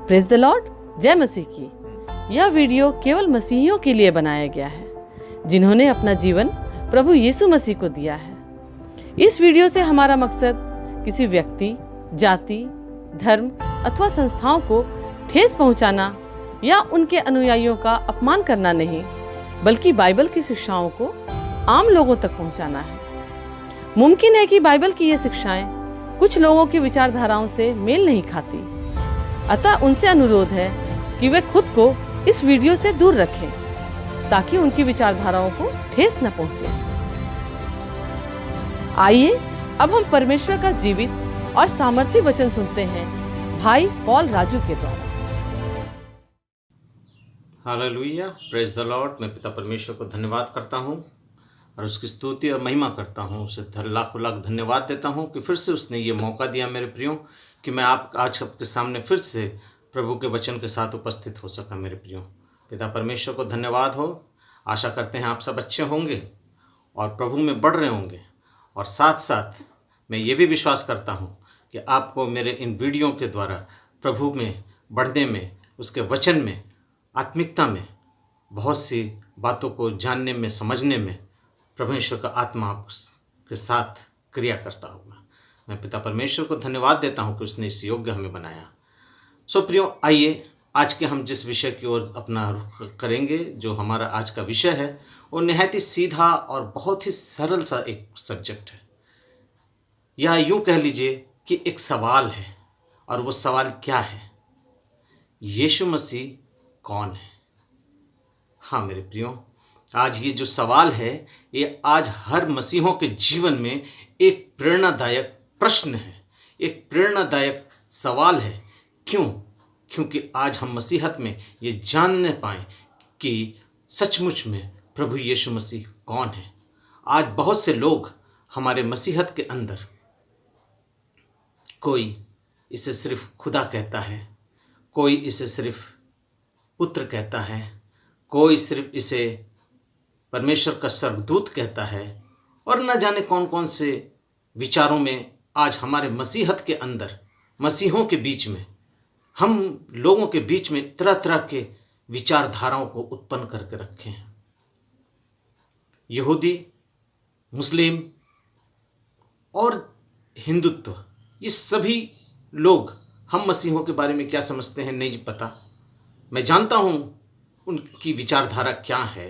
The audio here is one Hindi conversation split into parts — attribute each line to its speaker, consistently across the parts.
Speaker 1: प्रेज द लॉर्ड, जय मसीह की। यह वीडियो केवल मसीहियों के लिए बनाया गया है जिन्होंने अपना जीवन प्रभु यीशु मसीह को दिया है। इस वीडियो से हमारा मकसद किसी व्यक्ति, जाति, धर्म अथवा संस्थाओं को ठेस पहुंचाना या उनके अनुयायियों का अपमान करना नहीं, बल्कि बाइबल की शिक्षाओं को आम लोगों तक पहुंचाना है। मुमकिन है कि बाइबल की ये शिक्षाएं कुछ लोगों की विचारधाराओं से मेल नहीं खाती, अतः उनसे अनुरोध है कि वे खुद को इस वीडियो से दूर रखें ताकि उनकी विचारधाराओं को ठेस न पहुंचे। आइए अब हम परमेश्वर का जीवित और सामर्थी वचन सुनते हैं भाई पॉल राजू के द्वारा।
Speaker 2: Hallelujah, praise the Lord. मैं पिता परमेश्वर को धन्यवाद करता हूँ और उसकी स्तुति और महिमा करता हूँ। उसे लाखों लाख धन्यवाद देता हूँ कि फिर से उसने ये मौका दिया मेरे प्रियो कि मैं आज आपके सामने फिर से प्रभु के वचन के साथ उपस्थित हो सका। मेरे प्रियो, पिता परमेश्वर को धन्यवाद हो। आशा करते हैं आप सब अच्छे होंगे और प्रभु में बढ़ रहे होंगे, और साथ साथ मैं ये भी विश्वास करता हूँ कि आपको मेरे इन वीडियो के द्वारा प्रभु में बढ़ने में, उसके वचन में, आत्मिकता में, बहुत सी बातों को जानने में, समझने में परमेश्वर का आत्मा आपके साथ क्रिया करता होगा। मैं पिता परमेश्वर को धन्यवाद देता हूँ कि उसने इस योग्य हमें बनाया। सो प्रियो, आइए आज के हम जिस विषय की ओर अपना रुख करेंगे, जो हमारा आज का विषय है, वो निहायत ही सीधा और बहुत ही सरल सा एक सब्जेक्ट है, या यूँ कह लीजिए कि एक सवाल है। और वो सवाल क्या है? यीशु मसीह कौन है? हाँ मेरे प्रियो, आज ये जो सवाल है, ये आज हर मसीहों के जीवन में एक प्रेरणादायक प्रश्न है, एक प्रेरणादायक सवाल है। क्यों? क्योंकि आज हम मसीहत में ये जानने पाएँ कि सचमुच में प्रभु यीशु मसीह कौन है। आज बहुत से लोग हमारे मसीहत के अंदर, कोई इसे सिर्फ खुदा कहता है, कोई इसे सिर्फ पुत्र कहता है, कोई सिर्फ इसे परमेश्वर का स्वर्गदूत कहता है, और न जाने कौन कौन से विचारों में आज हमारे मसीहत के अंदर, मसीहों के बीच में, हम लोगों के बीच में तरह तरह के विचारधाराओं को उत्पन्न करके रखे हैं। यहूदी, मुस्लिम और हिंदुत्व, ये सभी लोग हम मसीहों के बारे में क्या समझते हैं नहीं पता। मैं जानता हूँ उनकी विचारधारा क्या है,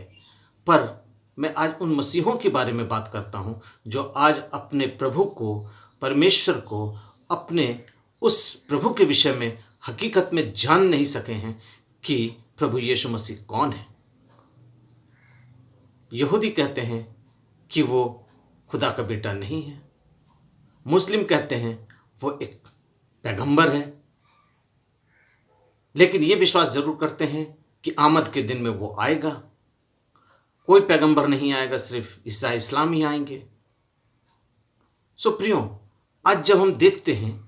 Speaker 2: पर मैं आज उन मसीहों के बारे में बात करता हूँ जो आज अपने प्रभु को, परमेश्वर को, अपने उस प्रभु के विषय में हकीकत में जान नहीं सके हैं कि प्रभु यीशु मसीह कौन है। यहूदी कहते हैं कि वो खुदा का बेटा नहीं है, मुस्लिम कहते हैं वो एक पैगंबर है, लेकिन ये विश्वास जरूर करते हैं कि आमद के दिन में वो आएगा। कोई पैगंबर नहीं आएगा, सिर्फ ईसा इस्लाम ही आएंगे। सो प्रियो, आज जब हम देखते हैं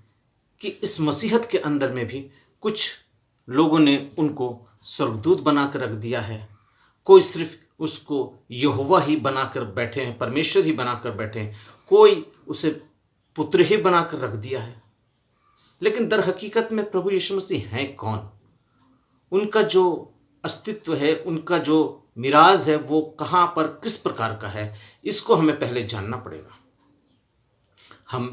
Speaker 2: कि इस मसीहत के अंदर में भी कुछ लोगों ने उनको स्वर्गदूत बनाकर रख दिया है, कोई सिर्फ उसको यहोवा ही बनाकर बैठे हैं, परमेश्वर ही बनाकर बैठे हैं, कोई उसे पुत्र ही बनाकर रख दिया है। लेकिन दर हकीकत में प्रभु यीशु मसीह हैं कौन? उनका जो अस्तित्व है, उनका जो मिराज है, वो कहाँ पर, किस प्रकार का है, इसको हमें पहले जानना पड़ेगा। हम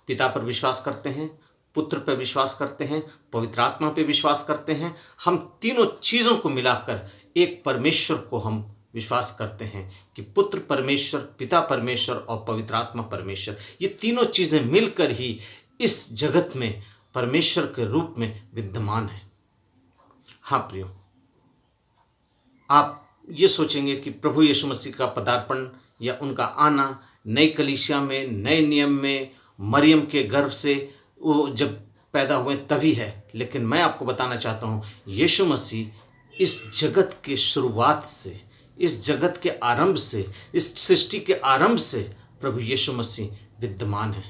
Speaker 2: पिता पर विश्वास करते हैं, पुत्र पर विश्वास करते हैं, पवित्र आत्मा पर विश्वास करते हैं। हम तीनों चीज़ों को मिलाकर एक परमेश्वर को हम विश्वास करते हैं कि पुत्र परमेश्वर, पिता परमेश्वर और पवित्र आत्मा परमेश्वर, ये तीनों चीज़ें मिलकर ही इस जगत में परमेश्वर के रूप में विद्यमान है। हाँ प्रियो, आप ये सोचेंगे कि प्रभु यीशु मसीह का पदार्पण या उनका आना नई कलीसिया में, नए नियम में, मरियम के गर्भ से वो जब पैदा हुए तभी है। लेकिन मैं आपको बताना चाहता हूँ, यीशु मसीह इस जगत के शुरुआत से, इस जगत के आरंभ से, इस सृष्टि के आरंभ से प्रभु यीशु मसीह विद्यमान है।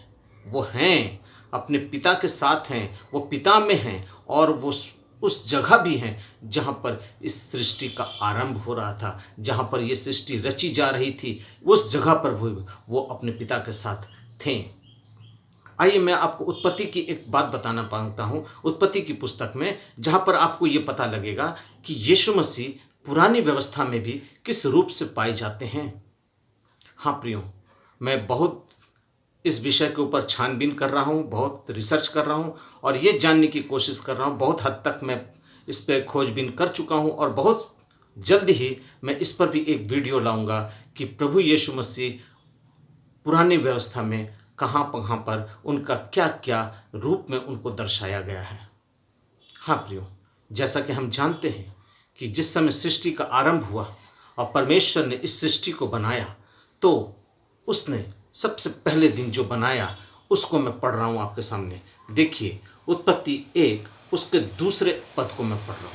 Speaker 2: वो हैं, अपने पिता के साथ हैं, वो पिता में हैं, और वो उस जगह भी हैं जहाँ पर इस सृष्टि का आरंभ हो रहा था, जहाँ पर ये सृष्टि रची जा रही थी, उस जगह पर वो अपने पिता के साथ थे। आइए मैं आपको उत्पत्ति की एक बात बताना चाहता हूँ, उत्पत्ति की पुस्तक में, जहाँ पर आपको ये पता लगेगा कि यीशु मसीह पुरानी व्यवस्था में भी किस रूप से पाए जाते हैं। हाँ प्रियो, मैं बहुत इस विषय के ऊपर छानबीन कर रहा हूँ, बहुत रिसर्च कर रहा हूँ और ये जानने की कोशिश कर रहा हूँ। बहुत हद तक मैं इस पर खोजबीन कर चुका हूँ और बहुत जल्द ही मैं इस पर भी एक वीडियो लाऊंगा कि प्रभु यीशु मसीह पुरानी व्यवस्था में कहाँ पर उनका क्या क्या रूप में उनको दर्शाया गया है। हाँ प्रियो, जैसा कि हम जानते हैं कि जिस समय सृष्टि का आरंभ हुआ और परमेश्वर ने इस सृष्टि को बनाया, तो उसने सबसे पहले दिन जो बनाया उसको मैं पढ़ रहा हूँ आपके सामने। देखिए, उत्पत्ति 1 उसके दूसरे पद को मैं पढ़ रहा हूँ।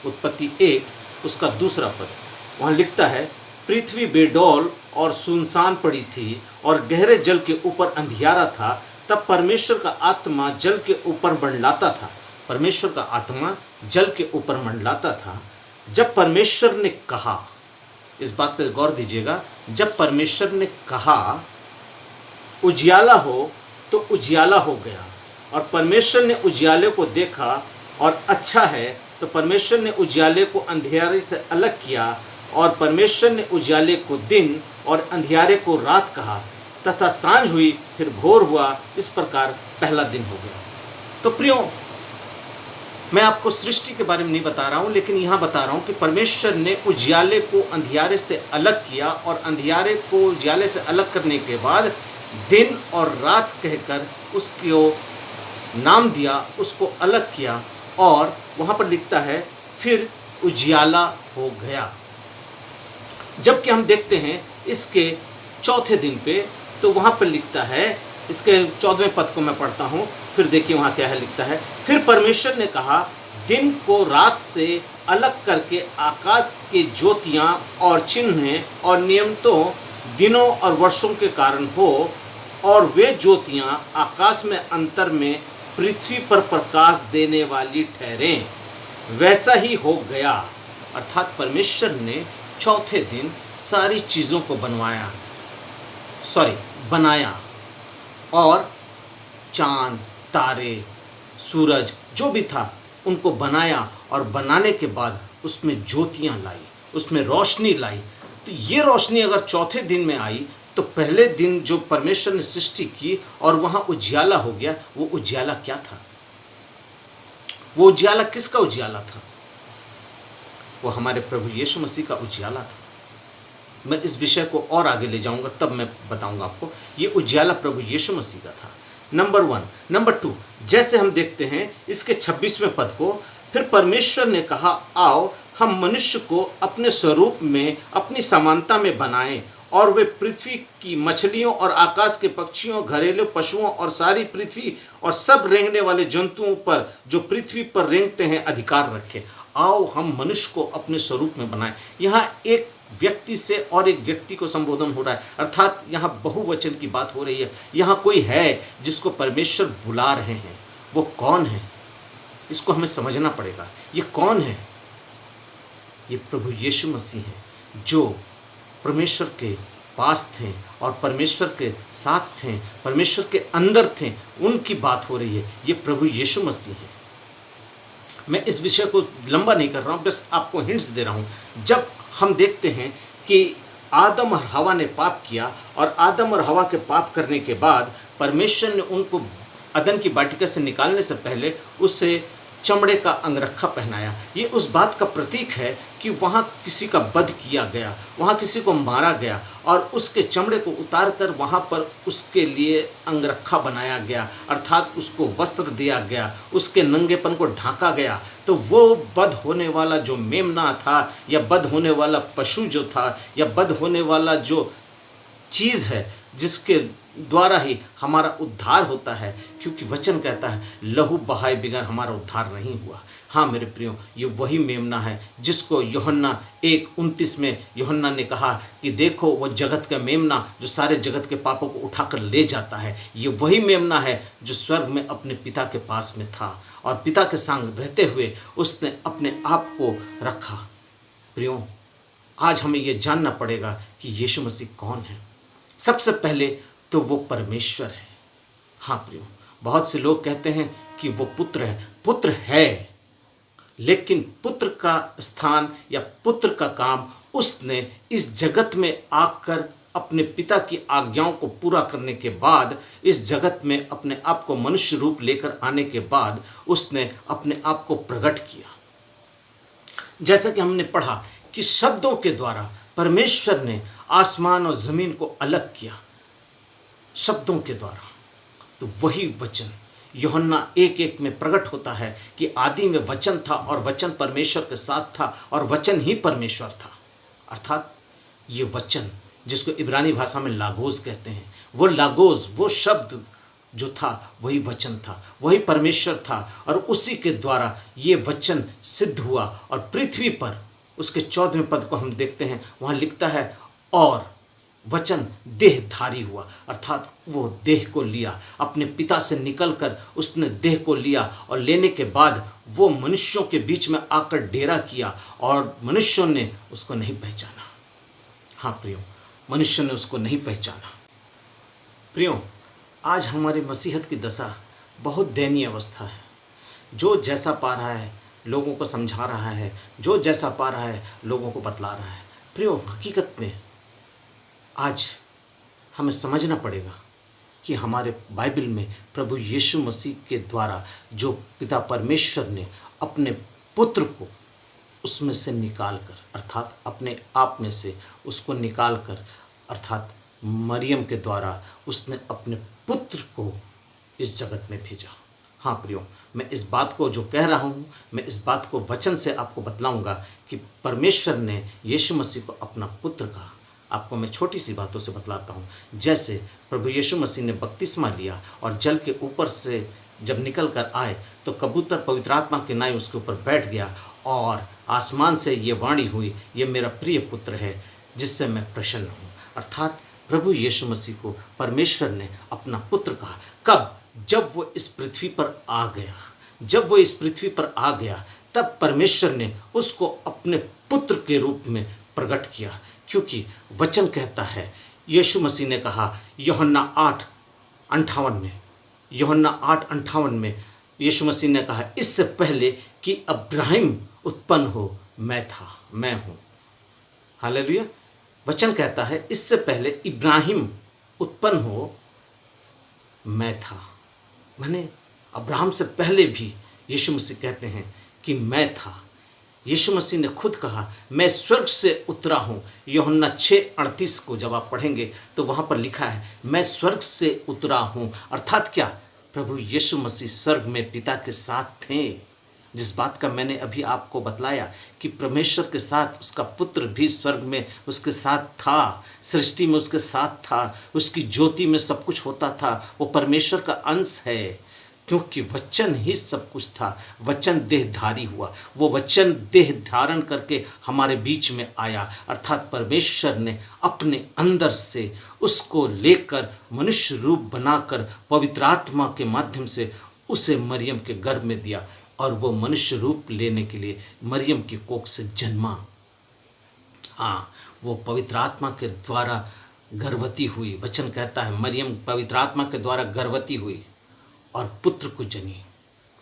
Speaker 2: उत्पत्ति 1 उसका दूसरा पद, वहाँ लिखता है, पृथ्वी बेडौल और सुनसान पड़ी थी और गहरे जल के ऊपर अंधियारा था। तब परमेश्वर का आत्मा जल के ऊपर मंडलाता था। परमेश्वर का आत्मा जल के ऊपर मंडलाता था। जब परमेश्वर ने कहा, इस बात पर गौर दीजिएगा, जब परमेश्वर ने कहा उजियाला हो, तो उजियाला हो गया। और परमेश्वर ने उजियाले को देखा और अच्छा है। तो परमेश्वर ने उजियाले को अंधियारे से अलग किया और परमेश्वर ने उजियाले को दिन और अंधियारे को रात कहा। तथा सांझ हुई, फिर भोर हुआ। इस प्रकार पहला दिन हो गया। तो प्रियो, मैं आपको सृष्टि के बारे में नहीं बता रहा हूँ, लेकिन यहाँ बता रहा हूँ कि परमेश्वर ने उजियाले को अंधियारे से अलग किया और अंधियारे को उजियाले से अलग करने के बाद दिन और रात कहकर उसको नाम दिया, उसको अलग किया। और वहाँ पर लिखता है, फिर उजियाला हो गया। जबकि हम देखते हैं इसके चौथे दिन पे, तो वहाँ पर लिखता है, इसके 14वें पद को मैं पढ़ता हूँ। फिर देखिए वहाँ क्या है, लिखता है, फिर परमेश्वर ने कहा, दिन को रात से अलग करके आकाश के ज्योतियाँ और चिन्ह और नियमितों दिनों और वर्षों के कारण हो, और वे ज्योतियाँ आकाश में अंतर में पृथ्वी पर प्रकाश देने वाली ठहरें। वैसा ही हो गया। अर्थात परमेश्वर ने चौथे दिन सारी चीज़ों को बनाया और चांद, तारे, सूरज जो भी था उनको बनाया और बनाने के बाद उसमें ज्योतियाँ लाई, उसमें रोशनी लाई। तो ये रोशनी अगर चौथे दिन में आई, तो पहले दिन जो परमेश्वर ने सृष्टि की और वहाँ उजियाला हो गया, वो उजियाला क्या था? वो उजियाला किसका उजियाला था? वो हमारे प्रभु यीशु मसीह का उजियाला था। मैं इस विषय को और आगे ले जाऊंगा, तब मैं बताऊंगा आपको। ये उजियाला प्रभु यीशु मसीह का था, नंबर 1। नंबर 2, जैसे हम देखते हैं इसके 26वें पद को, फिर परमेश्वर ने कहा, आओ हम मनुष्य को अपने स्वरूप में, अपनी समानता में बनाएं, और वे पृथ्वी की मछलियों और आकाश के पक्षियों, घरेलू पशुओं और सारी पृथ्वी और सब रेंगने वाले जंतुओं पर जो पृथ्वी पर रेंगते हैं अधिकार रखें। आओ हम मनुष्य को अपने स्वरूप में बनाएं। यहाँ एक व्यक्ति से और एक व्यक्ति को संबोधन हो रहा है, अर्थात यहाँ बहुवचन की बात हो रही है। यहाँ कोई है जिसको परमेश्वर बुला रहे हैं। वो कौन है? इसको हमें समझना पड़ेगा। ये कौन है? ये प्रभु यीशु मसीह है, जो परमेश्वर के पास थे और परमेश्वर के साथ थे, परमेश्वर के अंदर थे। उनकी बात हो रही है। ये प्रभु यीशु मसीह है। मैं इस विषय को लंबा नहीं कर रहा हूँ, बस आपको हिंट्स दे रहा हूँ। जब हम देखते हैं कि आदम और हवा ने पाप किया, और आदम और हवा के पाप करने के बाद परमेश्वर ने उनको अदन की वाटिका से निकालने से पहले उससे चमड़े का अंगरखा पहनाया। ये उस बात का प्रतीक है कि वहाँ किसी का वध किया गया, वहाँ किसी को मारा गया, और उसके चमड़े को उतार कर वहाँ पर उसके लिए अंगरखा बनाया गया, अर्थात उसको वस्त्र दिया गया, उसके नंगेपन को ढांका गया। तो वो वध होने वाला जो मेमना था, या वध होने वाला पशु जो था, या वध होने वाला जो चीज़ है, जिसके द्वारा ही हमारा उद्धार होता है, क्योंकि वचन कहता है लहू बहाए बिगर हमारा उद्धार नहीं हुआ। हाँ मेरे प्रियो, ये वही मेमना है जिसको यूहन्ना 1:29 में यूहन्ना ने कहा कि देखो वो जगत का मेमना जो सारे जगत के पापों को उठाकर ले जाता है। ये वही मेमना है जो स्वर्ग में अपने पिता के पास में था, और पिता के संग रहते हुए उसने अपने आप को रखा। प्रियो, आज हमें ये जानना पड़ेगा कि यीशु मसीह कौन है। सबसे पहले तो वो परमेश्वर है। हाँ प्रियो, बहुत से लोग कहते हैं कि वो पुत्र है। पुत्र है, लेकिन पुत्र का स्थान या पुत्र का काम उसने इस जगत में आकर अपने पिता की आज्ञाओं को पूरा करने के बाद, इस जगत में अपने आप को मनुष्य रूप लेकर आने के बाद उसने अपने आप को प्रकट किया। जैसा कि हमने पढ़ा कि शब्दों के द्वारा परमेश्वर ने आसमान और ज़मीन को अलग किया, शब्दों के द्वारा। तो वही वचन यूहन्ना 1:1 में प्रकट होता है कि आदि में वचन था और वचन परमेश्वर के साथ था और वचन ही परमेश्वर था। अर्थात ये वचन जिसको इब्रानी भाषा में लागोस कहते हैं, वो लागोस, वो शब्द जो था वही वचन था, वही परमेश्वर था और उसी के द्वारा ये वचन सिद्ध हुआ। और पृथ्वी पर उसके 14वें पद को हम देखते हैं, वहाँ लिखता है और वचन देहधारी हुआ। अर्थात वो देह को लिया, अपने पिता से निकलकर उसने देह को लिया और लेने के बाद वो मनुष्यों के बीच में आकर डेरा किया और मनुष्यों ने उसको नहीं पहचाना। हाँ प्रियो, मनुष्य ने उसको नहीं पहचाना। प्रियो, आज हमारी मसीहत की दशा बहुत दयनीय अवस्था है। जो जैसा पा रहा है लोगों को समझा रहा है, जो जैसा पा रहा है लोगों को बतला रहा है। प्रियो, हकीकत में आज हमें समझना पड़ेगा कि हमारे बाइबल में प्रभु यीशु मसीह के द्वारा जो पिता परमेश्वर ने अपने पुत्र को उसमें से निकाल कर, अर्थात अपने आप में से उसको निकाल कर, अर्थात मरियम के द्वारा उसने अपने पुत्र को इस जगत में भेजा। हाँ प्रियो, मैं इस बात को जो कह रहा हूँ, मैं इस बात को वचन से आपको बतलाऊँगा कि परमेश्वर ने यीशु मसीह को अपना पुत्र कहा। आपको मैं छोटी सी बातों से बतलाता हूँ। जैसे प्रभु यीशु मसीह ने बपतिस्मा लिया और जल के ऊपर से जब निकल कर आए तो कबूतर पवित्र आत्मा के नाई उसके ऊपर बैठ गया और आसमान से ये वाणी हुई, ये मेरा प्रिय पुत्र है जिससे मैं प्रसन्न हूँ। अर्थात प्रभु यीशु मसीह को परमेश्वर ने अपना पुत्र कहा। कब? जब वो इस पृथ्वी पर आ गया। जब वो इस पृथ्वी पर आ गया तब परमेश्वर ने उसको अपने पुत्र के रूप में प्रकट किया, क्योंकि वचन कहता है, यीशु मसीह ने कहा यूहन्ना 8:58 में यीशु मसीह ने कहा, इससे पहले कि अब्राहिम उत्पन्न हो मैं था, मैं हूँ। हालेलुया। वचन कहता है इससे पहले इब्राहिम उत्पन्न हो मैं था। माने अब्राहम से पहले भी यीशु मसीह कहते हैं कि मैं था। यीशु मसीह ने खुद कहा मैं स्वर्ग से उतरा हूँ। यूहन्ना 6:38 को जब आप पढ़ेंगे तो वहाँ पर लिखा है मैं स्वर्ग से उतरा हूँ। अर्थात क्या? प्रभु यीशु मसीह स्वर्ग में पिता के साथ थे। जिस बात का मैंने अभी आपको बतलाया कि परमेश्वर के साथ उसका पुत्र भी स्वर्ग में उसके साथ था, सृष्टि में उसके साथ था, उसकी ज्योति में सब कुछ होता था। वो परमेश्वर का अंश है, क्योंकि वचन ही सब कुछ था। वचन देहधारी हुआ, वो वचन देह धारण करके हमारे बीच में आया। अर्थात परमेश्वर ने अपने अंदर से उसको लेकर मनुष्य रूप बनाकर पवित्र आत्मा के माध्यम से उसे मरियम के गर्भ में दिया और वो मनुष्य रूप लेने के लिए मरियम की कोख से जन्मा। हाँ, वो पवित्र आत्मा के द्वारा गर्भवती हुई। वचन कहता है मरियम पवित्र आत्मा के द्वारा गर्भवती हुई और पुत्र को जनी।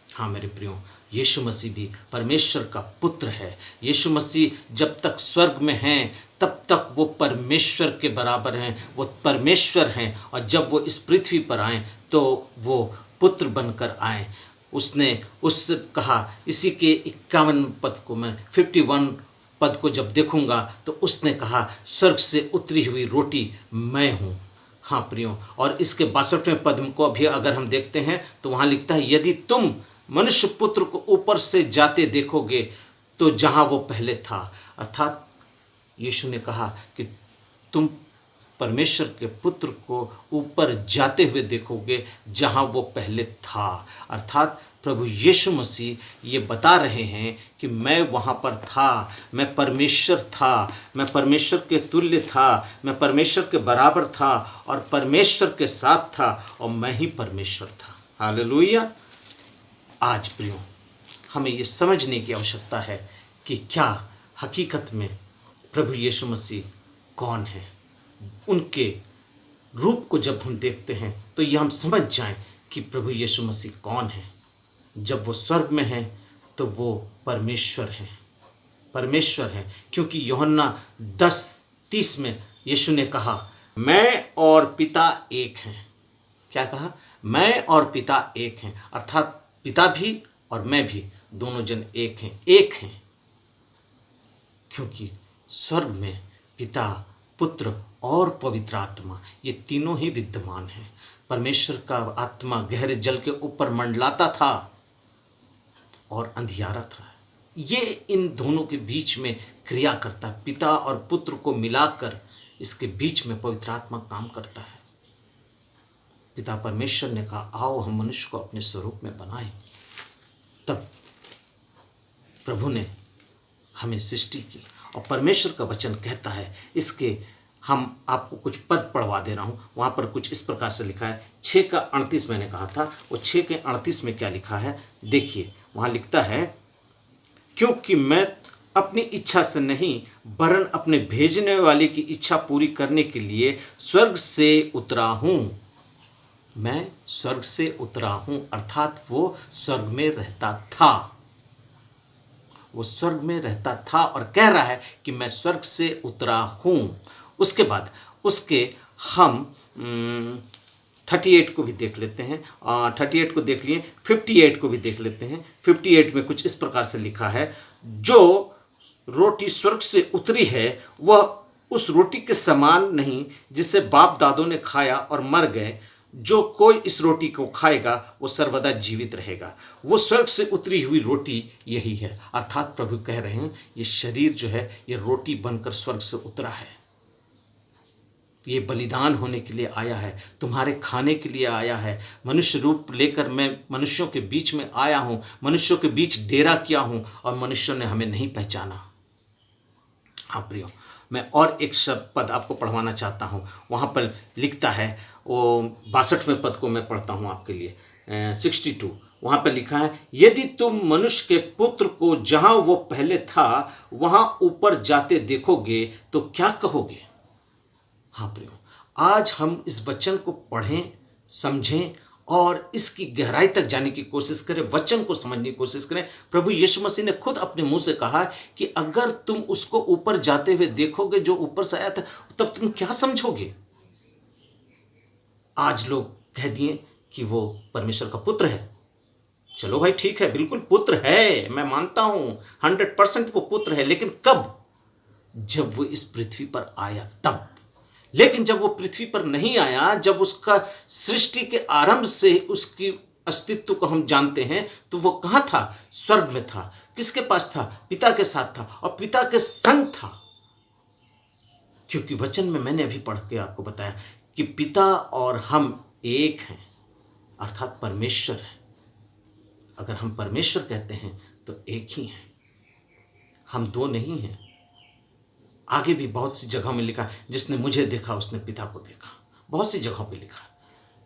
Speaker 2: हाँ मेरे प्रियो, यीशु मसीह भी परमेश्वर का पुत्र है। यीशु मसीह जब तक स्वर्ग में हैं तब तक वो परमेश्वर के बराबर हैं, वो परमेश्वर हैं। और जब वो इस पृथ्वी पर आए तो वो पुत्र बनकर आए। उसने उससे कहा, इसी के 51 पद को मैं 51 पद को जब देखूंगा तो उसने कहा स्वर्ग से उतरी हुई रोटी मैं हूँ। हाँ प्रियो, और इसके 62वें पद को भी अगर हम देखते हैं तो वहाँ लिखता है यदि तुम मनुष्य पुत्र को ऊपर से जाते देखोगे तो जहाँ वो पहले था। अर्थात यीशु ने कहा कि तुम परमेश्वर के पुत्र को ऊपर जाते हुए देखोगे जहाँ वो पहले था। अर्थात प्रभु यीशु मसीह ये बता रहे हैं कि मैं वहाँ पर था, मैं परमेश्वर था, मैं परमेश्वर के तुल्य था, मैं परमेश्वर के बराबर था और परमेश्वर के साथ था और मैं ही परमेश्वर था। हालेलुया। आज प्रियो, हमें ये समझने की आवश्यकता है कि क्या हकीकत में प्रभु यीशु मसीह कौन है। उनके रूप को जब हम देखते हैं तो ये हम समझ जाएं कि प्रभु यीशु मसीह कौन है। जब वो स्वर्ग में हैं तो वो परमेश्वर हैं, परमेश्वर हैं। क्योंकि यूहन्ना 10:30 में यीशु ने कहा, मैं और पिता एक हैं। क्या कहा? मैं और पिता एक हैं, अर्थात पिता भी और मैं भी, दोनों जन एक हैं, एक हैं। क्योंकि स्वर्ग में पिता, पुत्र और पवित्र आत्मा, ये तीनों ही विद्यमान हैं। परमेश्वर का आत्मा गहरे जल के ऊपर मंडलाता था और अंधियारा था। ये इन दोनों के बीच में क्रिया करता है। पिता और पुत्र को मिलाकर इसके बीच में पवित्र आत्मा काम करता है। पिता परमेश्वर ने कहा, आओ हम मनुष्य को अपने स्वरूप में बनाएं। तब प्रभु ने हमें सृष्टि की और परमेश्वर का वचन कहता है, इसके हम आपको कुछ पद पढ़वा दे रहा हूँ। वहाँ पर कुछ इस प्रकार से लिखा है, 6:38 मैंने कहा था, वो 6:38 में क्या लिखा है देखिए। वहाँ लिखता है, क्योंकि मैं अपनी इच्छा से नहीं वरन अपने भेजने वाले की इच्छा पूरी करने के लिए स्वर्ग से उतरा हूँ। मैं स्वर्ग से उतरा हूँ, अर्थात वो स्वर्ग में रहता था। वो स्वर्ग में रहता था और कह रहा है कि मैं स्वर्ग से उतरा हूँ। उसके बाद उसके हम 38 को भी देख लेते हैं। 38 को देख लिए, 58 को भी देख लेते हैं। 58 में कुछ इस प्रकार से लिखा है, जो रोटी स्वर्ग से उतरी है वह उस रोटी के समान नहीं जिसे बाप दादों ने खाया और मर गए। जो कोई इस रोटी को खाएगा वो सर्वदा जीवित रहेगा। वो स्वर्ग से उतरी हुई रोटी यही है। अर्थात प्रभु कह रहे हैं, ये शरीर जो है ये रोटी बनकर स्वर्ग से उतरा है। ये बलिदान होने के लिए आया है, तुम्हारे खाने के लिए आया है। मनुष्य रूप लेकर मैं मनुष्यों के बीच में आया हूँ, मनुष्यों के बीच डेरा किया हूँ और मनुष्यों ने हमें नहीं पहचाना। हाँ प्रियो, मैं और एक शब्द पद आपको पढ़वाना चाहता हूँ। वहाँ पर लिखता है, वो 62वें पद को मैं पढ़ता हूँ आपके लिए, 62। वहाँ पर लिखा है, यदि तुम मनुष्य के पुत्र को जहाँ वो पहले था वहाँ ऊपर जाते देखोगे तो क्या कहोगे? हाँ प्रियो, आज हम इस वचन को पढ़ें, समझें और इसकी गहराई तक जाने की कोशिश करें, वचन को समझने की कोशिश करें। प्रभु यीशु मसीह ने खुद अपने मुंह से कहा कि अगर तुम उसको ऊपर जाते हुए देखोगे जो ऊपर से आया था, तब तुम क्या समझोगे? आज लोग कह दिए कि वो परमेश्वर का पुत्र है। चलो भाई ठीक है, बिल्कुल पुत्र है, मैं मानता हूं 100% वो पुत्र है। लेकिन कब? जब वो इस पृथ्वी पर आया तब। लेकिन जब वो पृथ्वी पर नहीं आया, जब उसका सृष्टि के आरंभ से उसकी अस्तित्व को हम जानते हैं, तो वो कहाँ था? स्वर्ग में था। किसके पास था? पिता के साथ था और पिता के संग था। क्योंकि वचन में मैंने अभी पढ़ के आपको बताया कि पिता और हम एक हैं, अर्थात परमेश्वर है। अगर हम परमेश्वर कहते हैं तो एक ही हैं, हम दो नहीं हैं। आगे भी बहुत सी जगह में लिखा, जिसने मुझे देखा उसने पिता को देखा, बहुत सी जगहों पे लिखा।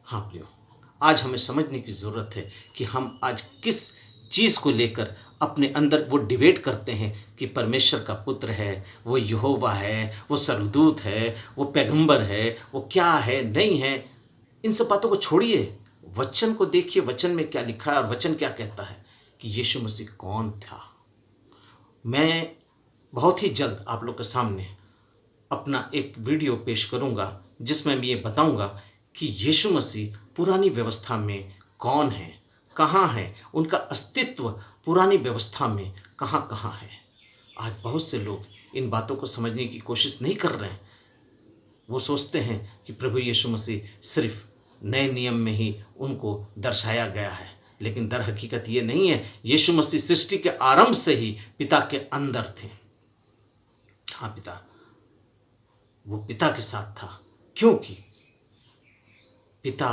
Speaker 2: हाँ प्रियो, आज हमें समझने की ज़रूरत है कि हम आज किस चीज़ को लेकर अपने अंदर वो डिबेट करते हैं कि परमेश्वर का पुत्र है, वो यहोवा है, वो स्वर्गदूत है, वो पैगंबर है, वो क्या है नहीं है। इन सब बातों को छोड़िए, वचन को देखिए, वचन में क्या लिखा है और वचन क्या कहता है कि यीशु मसीह कौन था। मैं बहुत ही जल्द आप लोग के सामने अपना एक वीडियो पेश करूंगा जिसमें मैं ये बताऊंगा कि यीशु मसीह पुरानी व्यवस्था में कौन है, कहाँ है, उनका अस्तित्व पुरानी व्यवस्था में कहाँ कहाँ है। आज बहुत से लोग इन बातों को समझने की कोशिश नहीं कर रहे हैं। वो सोचते हैं कि प्रभु यीशु मसीह सिर्फ नए नियम में ही उनको दर्शाया गया है, लेकिन दर हकीकत ये नहीं है। यीशु मसीह सृष्टि के आरंभ से ही पिता के अंदर थे। हाँ पिता, वो पिता के साथ था, क्योंकि पिता,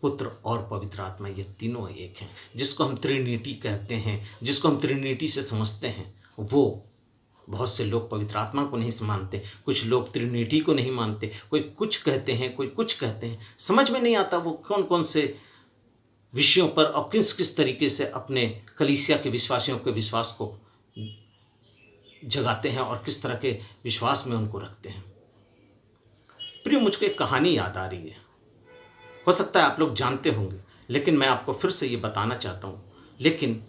Speaker 2: पुत्र और पवित्र आत्मा ये तीनों एक हैं। जिसको हम त्रिनिटी कहते हैं, जिसको हम त्रिनिटी से समझते हैं, वो बहुत से लोग पवित्र आत्मा को नहीं मानते, कुछ लोग त्रिनिटी को नहीं मानते, कोई कुछ कहते हैं, कोई कुछ कहते हैं। समझ में नहीं आता वो कौन कौन से विषयों पर और किस किस तरीके से अपने कलीसिया के विश्वासियों के विश्वास को जगाते हैं और किस तरह के विश्वास में उनको रखते हैं। प्रिय, मुझको एक कहानी याद आ रही है। हो सकता है आप लोग जानते होंगे, लेकिन मैं आपको फिर से ये बताना चाहता हूँ। लेकिन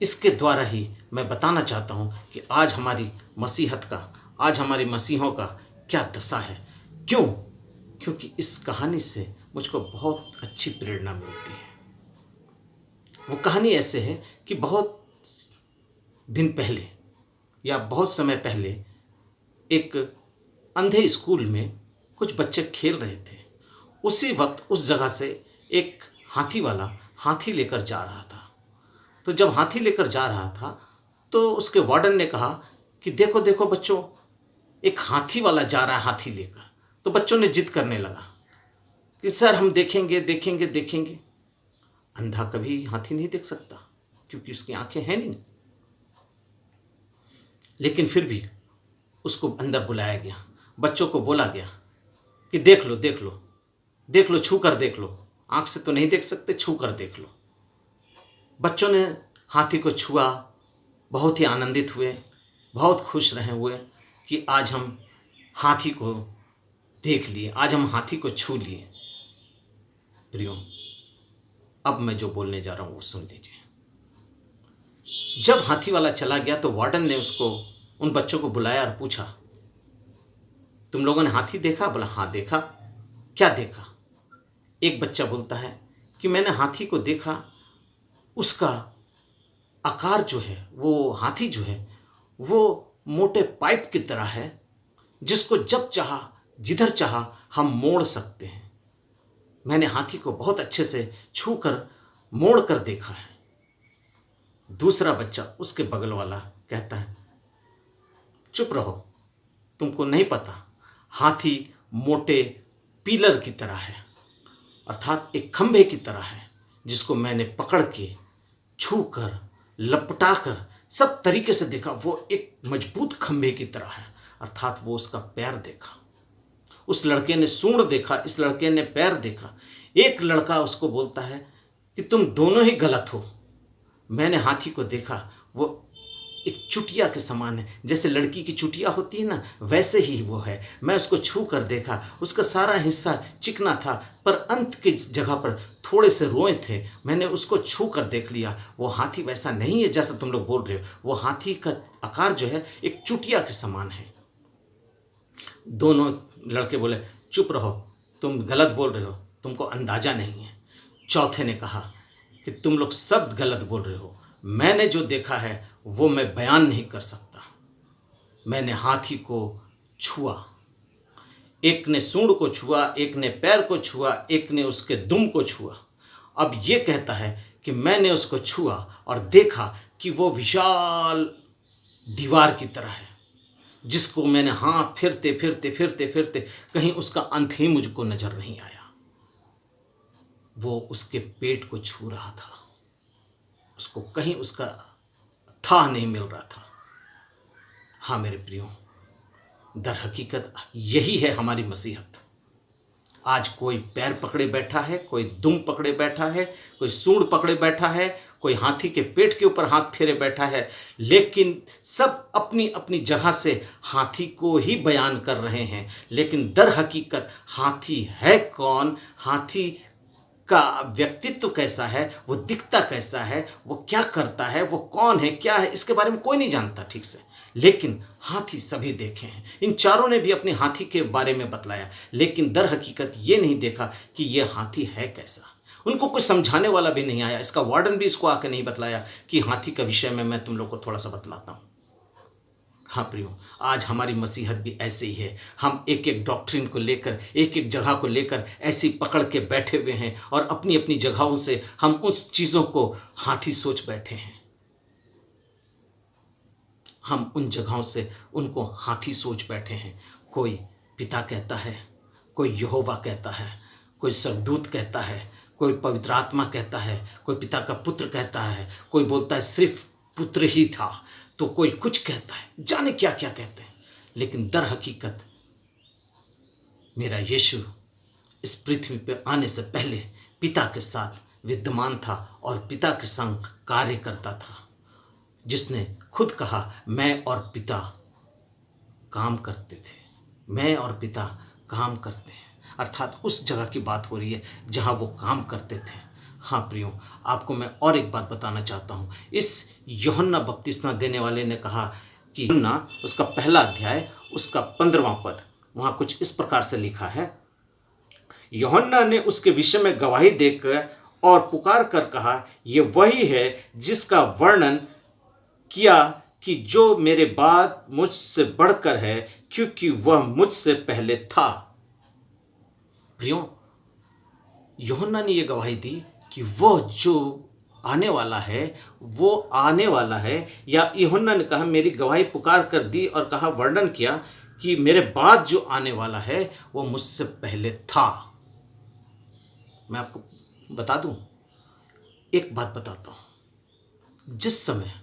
Speaker 2: इसके द्वारा ही मैं बताना चाहता हूँ कि आज हमारी मसीहत का, आज हमारी मसीहों का क्या दशा है। क्यों? क्योंकि इस कहानी से मुझको बहुत अच्छी प्रेरणा मिलती है। वो कहानी ऐसे है कि बहुत दिन पहले या बहुत समय पहले एक अंधे स्कूल में कुछ बच्चे खेल रहे थे। उसी वक्त उस जगह से एक हाथी वाला हाथी लेकर जा रहा था। तो जब हाथी लेकर जा रहा था तो उसके वार्डन ने कहा कि देखो देखो बच्चों, एक हाथी वाला जा रहा है हाथी लेकर। तो बच्चों ने जिद करने लगा कि सर हम देखेंगे देखेंगे देखेंगे। अंधा कभी हाथी नहीं देख सकता क्योंकि उसकी आंखें हैं नहीं। लेकिन फिर भी उसको अंदर बुलाया गया, बच्चों को बोला गया कि देख लो देख लो देख लो, छू कर देख लो, आंख से तो नहीं देख सकते, छू कर देख लो। बच्चों ने हाथी को छुआ, बहुत ही आनंदित हुए, बहुत खुश रहे हुए कि आज हम हाथी को देख लिए, आज हम हाथी को छू लिए। प्रियो, अब मैं जो बोलने जा रहा हूँ वो सुन लीजिए। जब हाथी वाला चला गया तो वार्डन ने उसको, उन बच्चों को बुलाया और पूछा, तुम लोगों ने हाथी देखा? बोला हाँ देखा। क्या देखा? एक बच्चा बोलता है कि मैंने हाथी को देखा, उसका आकार जो है, वो हाथी जो है वो मोटे पाइप की तरह है, जिसको जब चाहा जिधर चाहा हम मोड़ सकते हैं। मैंने हाथी को बहुत अच्छे से छू कर मोड़ कर देखा है। दूसरा बच्चा, उसके बगल वाला, कहता है चुप रहो, तुमको नहीं पता, हाथी मोटे पिलर की तरह है, अर्थात एक खंभे की तरह है, जिसको मैंने पकड़ के छू कर लपटा कर सब तरीके से देखा। वो एक मजबूत खंभे की तरह है, अर्थात वो उसका पैर देखा। उस लड़के ने सूंड देखा, इस लड़के ने पैर देखा। एक लड़का उसको बोलता है कि तुम दोनों ही गलत हो, मैंने हाथी को देखा, वो एक चुटिया के समान है, जैसे लड़की की चुटिया होती है ना, वैसे ही वो है। मैं उसको छू कर देखा, उसका सारा हिस्सा चिकना था, पर अंत की जगह पर थोड़े से रोए थे। मैंने उसको छू कर देख लिया। वो हाथी वैसा नहीं है जैसा तुम लोग बोल रहे हो। वो हाथी का आकार जो है एक चुटिया के समान है। दोनों लड़के बोले चुप रहो, तुम गलत बोल रहे हो, तुमको अंदाजा नहीं है। चौथे ने कहा कि तुम लोग सब गलत बोल रहे हो, मैंने जो देखा है वो मैं बयान नहीं कर सकता। मैंने हाथी को छुआ, एक ने सूंड को छुआ, एक ने पैर को छुआ, एक ने उसके दुम को छुआ। अब ये कहता है कि मैंने उसको छुआ और देखा कि वो विशाल दीवार की तरह है, जिसको मैंने हाथ फिरते फिरते फिरते फिरते कहीं उसका अंत ही मुझको नजर नहीं आया। वो उसके पेट को छू रहा था, उसको कहीं उसका था नहीं मिल रहा था। हाँ मेरे प्रियो, दर हकीकत यही है हमारी मसीहत। आज कोई पैर पकड़े बैठा है, कोई दुम पकड़े बैठा है, कोई सूंड पकड़े बैठा है, कोई हाथी के पेट के ऊपर हाथ फेरे बैठा है, लेकिन सब अपनी अपनी जगह से हाथी को ही बयान कर रहे हैं। लेकिन दर हकीकत हाथी है कौन, हाथी का व्यक्तित्व कैसा है, वो दिखता कैसा है, वो क्या करता है, वो कौन है, क्या है, इसके बारे में कोई नहीं जानता ठीक से। लेकिन हाथी सभी देखे हैं। इन चारों ने भी अपने हाथी के बारे में बतलाया, लेकिन दर हकीकत ये नहीं देखा कि ये हाथी है कैसा। उनको कुछ समझाने वाला भी नहीं आया। इसका वार्डन भी इसको आकर नहीं बतलाया कि हाथी का विषय में मैं तुम लोग को थोड़ा सा बतलाता हूँ। हाँ प्रियो, आज हमारी मसीहत भी ऐसे ही है। हम एक एक डॉक्ट्रिन को लेकर, एक एक जगह को लेकर ऐसी पकड़ के बैठे हुए हैं और अपनी अपनी जगहों से हम उस चीज़ों को हाथी सोच बैठे हैं। हम उन जगहों से उनको हाथी सोच बैठे हैं। कोई पिता कहता है, कोई यहोवा कहता है, कोई स्वर्गदूत कहता है, कोई पवित्र आत्मा कहता है, कोई पिता का पुत्र कहता है, कोई बोलता है सिर्फ पुत्र ही था, तो कोई कुछ कहता है, जाने क्या क्या कहते हैं। लेकिन दर हकीकत मेरा यीशु इस पृथ्वी पर आने से पहले पिता के साथ विद्यमान था और पिता के संग कार्य करता था, जिसने खुद कहा मैं और पिता काम करते थे, मैं और पिता काम करते हैं, अर्थात उस जगह की बात हो रही है जहाँ वो काम करते थे। हाँ प्रियो, आपको मैं और एक बात बताना चाहता हूँ। इस यूहन्ना बपतिस्मा देने वाले ने कहा कि यूहन्ना उसका पहला अध्याय उसका 15वां पद, वहाँ कुछ इस प्रकार से लिखा है, यूहन्ना ने उसके विषय में गवाही देकर और पुकार कर कहा, ये वही है जिसका वर्णन किया कि जो मेरे बाद मुझसे बढ़कर है, क्योंकि वह मुझसे पहले था। प्रियो, यूहन्ना ने यह गवाही दी कि वह जो आने वाला है वो आने वाला है, या यूहन्ना ने कहा, मेरी गवाही पुकार कर दी और कहा, वर्णन किया कि मेरे बाद जो आने वाला है वो मुझसे पहले था। मैं आपको बता दूं, एक बात बताता हूं। जिस समय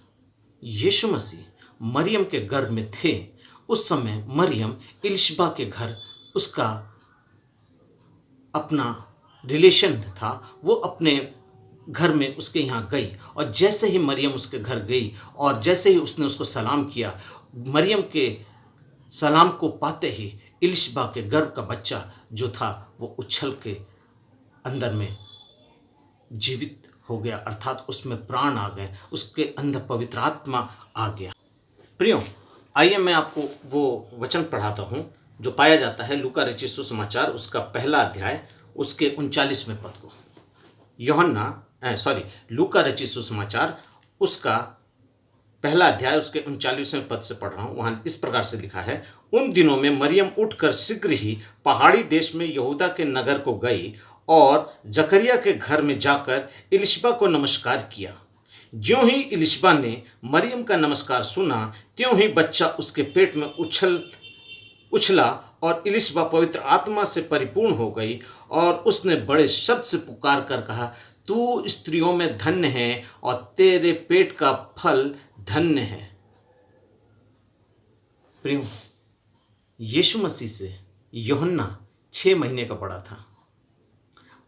Speaker 2: यीशु मसीह मरियम के गर्भ में थे, उस समय मरियम इलिशबा के घर, उसका अपना रिलेशन था, वो अपने घर में उसके यहाँ गई, और जैसे ही मरियम उसके घर गई और जैसे ही उसने उसको सलाम किया, मरियम के सलाम को पाते ही इलिशबा के गर्भ का बच्चा जो था वो उछल के अंदर में जीवित हो गया, अर्थात उसमें प्राण आ गए, उसके अंदर पवित्र आत्मा आ गया। प्रियो, आइए मैं आपको वो वचन पढ़ाता हूँ जो पाया जाता है लूका रचित सुसमाचार उसका पहला अध्याय उसके 39वें पद को। लूका रचित सुसमाचार उसका पहला अध्याय उसके 39वें पद से पढ़ रहा हूँ। वहाँ इस प्रकार से लिखा है, उन दिनों में मरियम उठकर शीघ्र ही पहाड़ी देश में यहूदा के नगर को गई और जकरिया के घर में जाकर इलिशबा को नमस्कार किया। ज्यों ही इलिशबा ने मरियम का नमस्कार सुना, त्यों ही बच्चा उसके पेट में उछला और इलिशबा पवित्र आत्मा से परिपूर्ण हो गई, और उसने बड़े शब्द से पुकार कर कहा, तू स्त्रियों में धन्य है और तेरे पेट का फल धन्य है। प्रियो, यीशु मसीह से यूहन्ना 6 महीने का बड़ा था।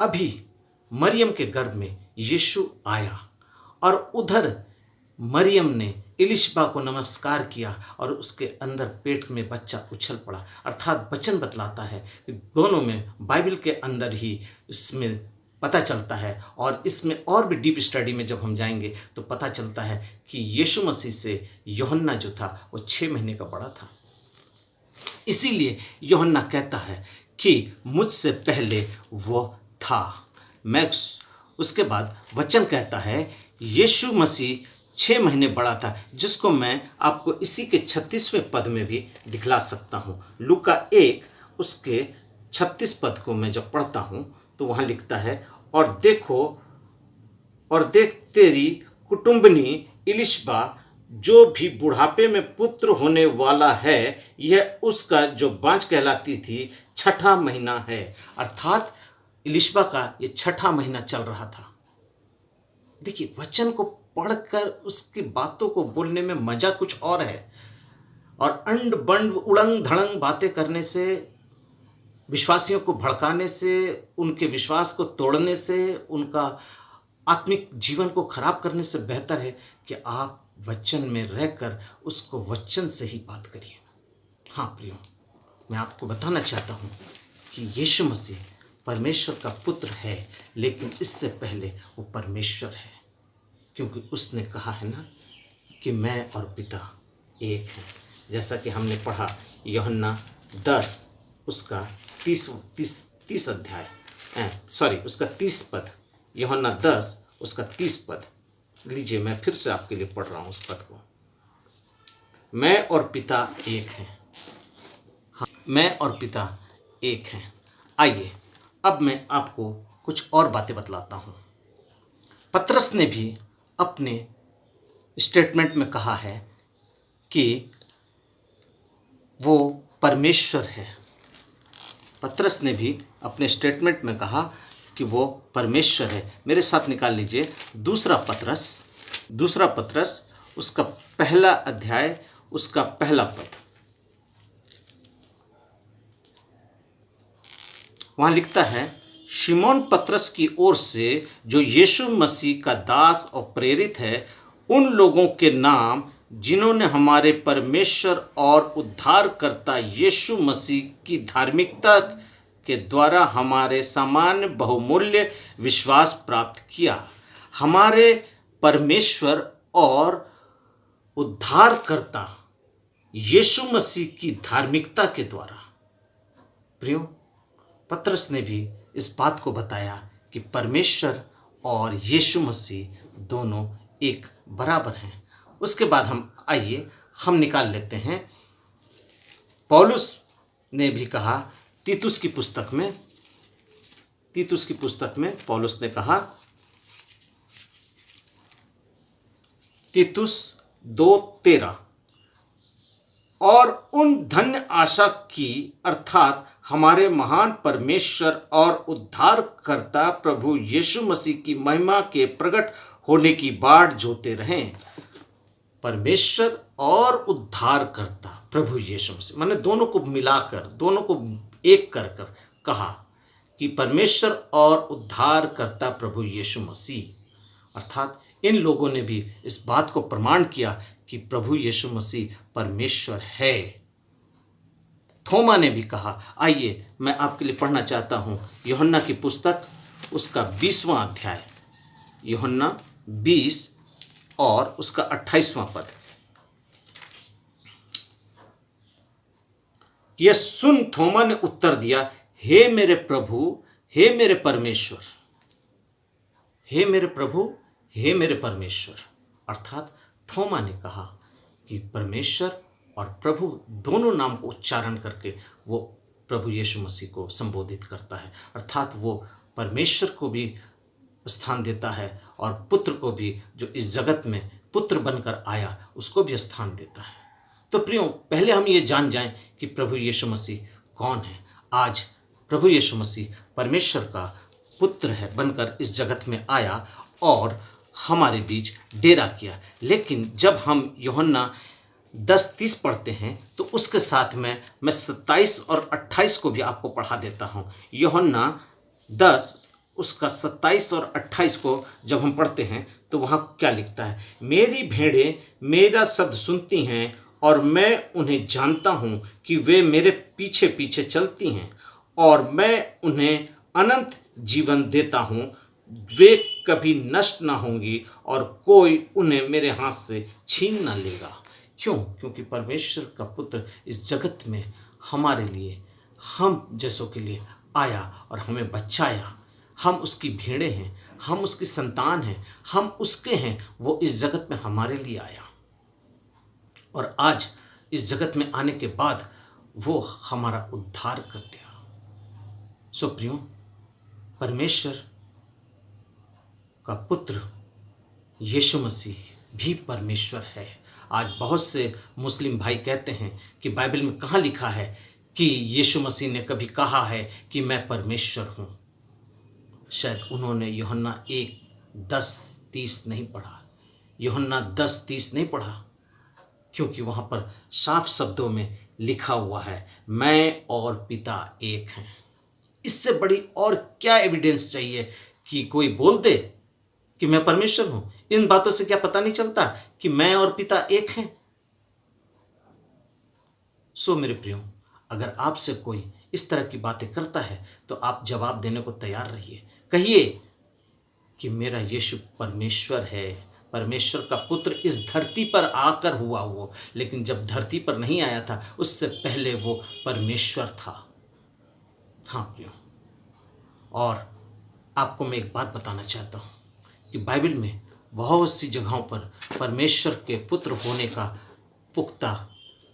Speaker 2: अभी मरियम के गर्भ में यीशु आया और उधर मरियम ने इलिशबा को नमस्कार किया और उसके अंदर पेट में बच्चा उछल पड़ा, अर्थात वचन बतलाता है कि दोनों में बाइबल के अंदर ही इसमें पता चलता है, और इसमें और भी डीप स्टडी में जब हम जाएंगे तो पता चलता है कि यीशु मसीह से यूहन्ना जो था वो 6 महीने का बड़ा था। इसीलिए यूहन्ना कहता है कि मुझसे पहले वो था। मैं उसके बाद वचन कहता है यीशु मसीह 6 महीने बड़ा था, जिसको मैं आपको इसी के 36वें पद में भी दिखला सकता हूँ। लूका 1 उसके 36 पद को मैं जब पढ़ता हूँ तो वहाँ लिखता है, और देख तेरी कुटुंबनी इलिशबा जो भी बुढ़ापे में पुत्र होने वाला है, यह उसका जो बाँझ कहलाती थी 6ठा महीना है। अर्थात इलिशबा का ये 6ठा महीना चल रहा था। देखिए, वचन को पढ़कर उसकी बातों को बोलने में मजा कुछ और है, और अंड बंड उड़ंग धड़ंग बातें करने से, विश्वासियों को भड़काने से, उनके विश्वास को तोड़ने से, उनका आत्मिक जीवन को खराब करने से बेहतर है कि आप वचन में रहकर उसको वचन से ही बात करिए। हाँ प्रियो, मैं आपको बताना चाहता हूँ कि यीशु मसीह परमेश्वर का पुत्र है, लेकिन इससे पहले वो परमेश्वर है, क्योंकि उसने कहा है ना कि मैं और पिता एक हैं। जैसा कि हमने पढ़ा यूहन्ना 10 उसका 30 अध्याय उसका 30 पद, यूहन्ना 10 उसका 30 पद लीजिए, मैं फिर से आपके लिए पढ़ रहा हूँ उस पद को। मैं और पिता एक हैं। हाँ, मैं और पिता एक हैं। आइए अब मैं आपको कुछ और बातें बतलाता हूँ। पतरस ने भी अपने स्टेटमेंट में कहा है कि वो परमेश्वर है। पतरस ने भी अपने स्टेटमेंट में कहा कि वो परमेश्वर है। मेरे साथ निकाल लीजिए दूसरा पतरस उसका पहला अध्याय उसका पहला पद। वहाँ लिखता है, शिमोन पतरस की ओर से जो यीशु मसीह का दास और प्रेरित है, उन लोगों के नाम जिन्होंने हमारे परमेश्वर और उद्धारकर्ता यीशु मसीह की धार्मिकता के द्वारा हमारे सामान्य बहुमूल्य विश्वास प्राप्त किया। हमारे परमेश्वर और उद्धारकर्ता यीशु मसीह की धार्मिकता के द्वारा। प्रियो, पतरस ने भी इस बात को बताया कि परमेश्वर और यीशु मसीह दोनों एक बराबर हैं। उसके बाद हम निकाल लेते हैं, पौलुस ने भी कहा तीतुस की पुस्तक में पौलुस ने कहा, तीतुस 2:13, और उन धन्य आशा की अर्थात हमारे महान परमेश्वर और उद्धारकर्ता प्रभु यीशु मसीह की महिमा के प्रकट होने की बाट जोते रहें। परमेश्वर और उद्धारकर्ता प्रभु यीशु मसीह, मैंने दोनों को मिलाकर, दोनों को एक कर कर कहा कि परमेश्वर और उद्धारकर्ता प्रभु यीशु मसीह, अर्थात इन लोगों ने भी इस बात को प्रमाण किया कि प्रभु यीशु मसीह परमेश्वर है। थोमा ने भी कहा, आइए मैं आपके लिए पढ़ना चाहता हूँ यूहन्ना की पुस्तक, उसका 20वां अध्याय, यूहन्ना 20 और उसका 28वां पद। यह सुन थोमा ने उत्तर दिया, हे मेरे प्रभु, हे मेरे परमेश्वर। हे मेरे प्रभु, हे मेरे परमेश्वर, अर्थात थोमा ने कहा कि परमेश्वर और प्रभु दोनों नाम को उच्चारण करके वो प्रभु यीशु मसीह को संबोधित करता है, अर्थात वो परमेश्वर को भी स्थान देता है और पुत्र को भी, जो इस जगत में पुत्र बनकर आया, उसको भी स्थान देता है। तो प्रियो, पहले हम ये जान जाएं कि प्रभु यीशु मसीह कौन है। आज प्रभु यीशु मसीह परमेश्वर का पुत्र है, बनकर इस जगत में आया और हमारे बीच डेरा किया। लेकिन जब हम यूहन्ना 10:30 पढ़ते हैं तो उसके साथ में मैं 27 और 28 को भी आपको पढ़ा देता हूँ। यूहन्ना 10 उसका 27 और 28 को जब हम पढ़ते हैं तो वहाँ क्या लिखता है, मेरी भेड़ें मेरा शब्द सुनती हैं और मैं उन्हें जानता हूँ कि वे मेरे पीछे पीछे चलती हैं और मैं उन्हें अनंत जीवन देता हूँ, वे कभी नष्ट ना होंगी और कोई उन्हें मेरे हाथ से छीन ना लेगा। क्यों? क्योंकि परमेश्वर का पुत्र इस जगत में हमारे लिए, हम जैसों के लिए आया और हमें बचाया। हम उसकी भेड़ें हैं, हम उसकी संतान हैं, हम उसके हैं। वो इस जगत में हमारे लिए आया और आज इस जगत में आने के बाद वो हमारा उद्धार कर दिया। सो प्रियो, परमेश्वर का पुत्र यीशु मसीह भी परमेश्वर है। आज बहुत से मुस्लिम भाई कहते हैं कि बाइबल में कहाँ लिखा है कि यीशु मसीह ने कभी कहा है कि मैं परमेश्वर हूँ। शायद उन्होंने यूहन्ना 1:10-30 नहीं पढ़ा, यूहन्ना 10:30 नहीं पढ़ा, क्योंकि वहाँ पर साफ शब्दों में लिखा हुआ है, मैं और पिता एक हैं। इससे बड़ी और क्या एविडेंस चाहिए कि कोई बोल दे कि मैं परमेश्वर हूँ? इन बातों से क्या पता नहीं चलता कि मैं और पिता एक हैं? सो मेरे प्रियो, अगर आपसे कोई इस तरह की बातें करता है तो आप जवाब देने को तैयार रहिए। कहिए कि मेरा यीशु परमेश्वर है, परमेश्वर का पुत्र इस धरती पर आकर हुआ वो, लेकिन जब धरती पर नहीं आया था उससे पहले वो परमेश्वर था। हाँ प्रियो, और आपको मैं एक बात बताना चाहता हूँ कि बाइबल में बहुत सी जगहों पर परमेश्वर के पुत्र होने का पुख्ता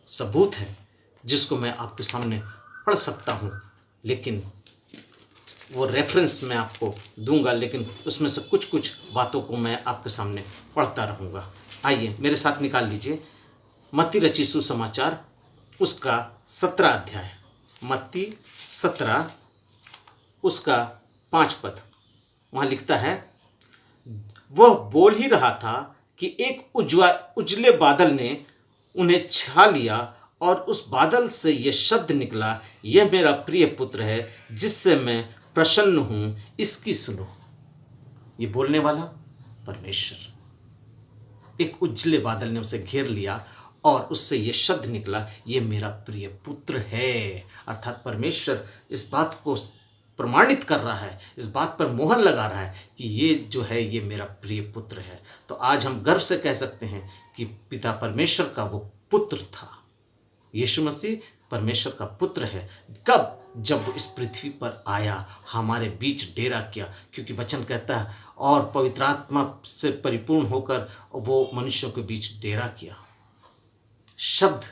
Speaker 2: सबूत है, जिसको मैं आपके सामने पढ़ सकता हूँ, लेकिन वो रेफरेंस मैं आपको दूंगा, लेकिन उसमें से कुछ कुछ बातों को मैं आपके सामने पढ़ता रहूँगा। आइए मेरे साथ निकाल लीजिए मत्ती रची सुसमाचार, उसका 17 अध्याय, मत्ती 17 उसका 5 पद। वहाँ लिखता है, वह बोल ही रहा था कि एक उजले बादल ने उन्हें छा लिया और उस बादल से यह शब्द निकला, यह मेरा प्रिय पुत्र है जिससे मैं प्रसन्न हूँ, इसकी सुनो। ये बोलने वाला परमेश्वर, एक उज्जले बादल ने उसे घेर लिया और उससे ये शब्द निकला, ये मेरा प्रिय पुत्र है। अर्थात परमेश्वर इस बात को प्रमाणित कर रहा है, इस बात पर मोहर लगा रहा है कि ये जो है ये मेरा प्रिय पुत्र है। तो आज हम गर्व से कह सकते हैं कि पिता परमेश्वर का वो पुत्र था। यीशु मसीह परमेश्वर का पुत्र है। कब? जब वो इस पृथ्वी पर आया, हमारे बीच डेरा किया। क्योंकि वचन कहता है और पवित्र आत्मा से परिपूर्ण होकर वो मनुष्यों के बीच डेरा किया। शब्द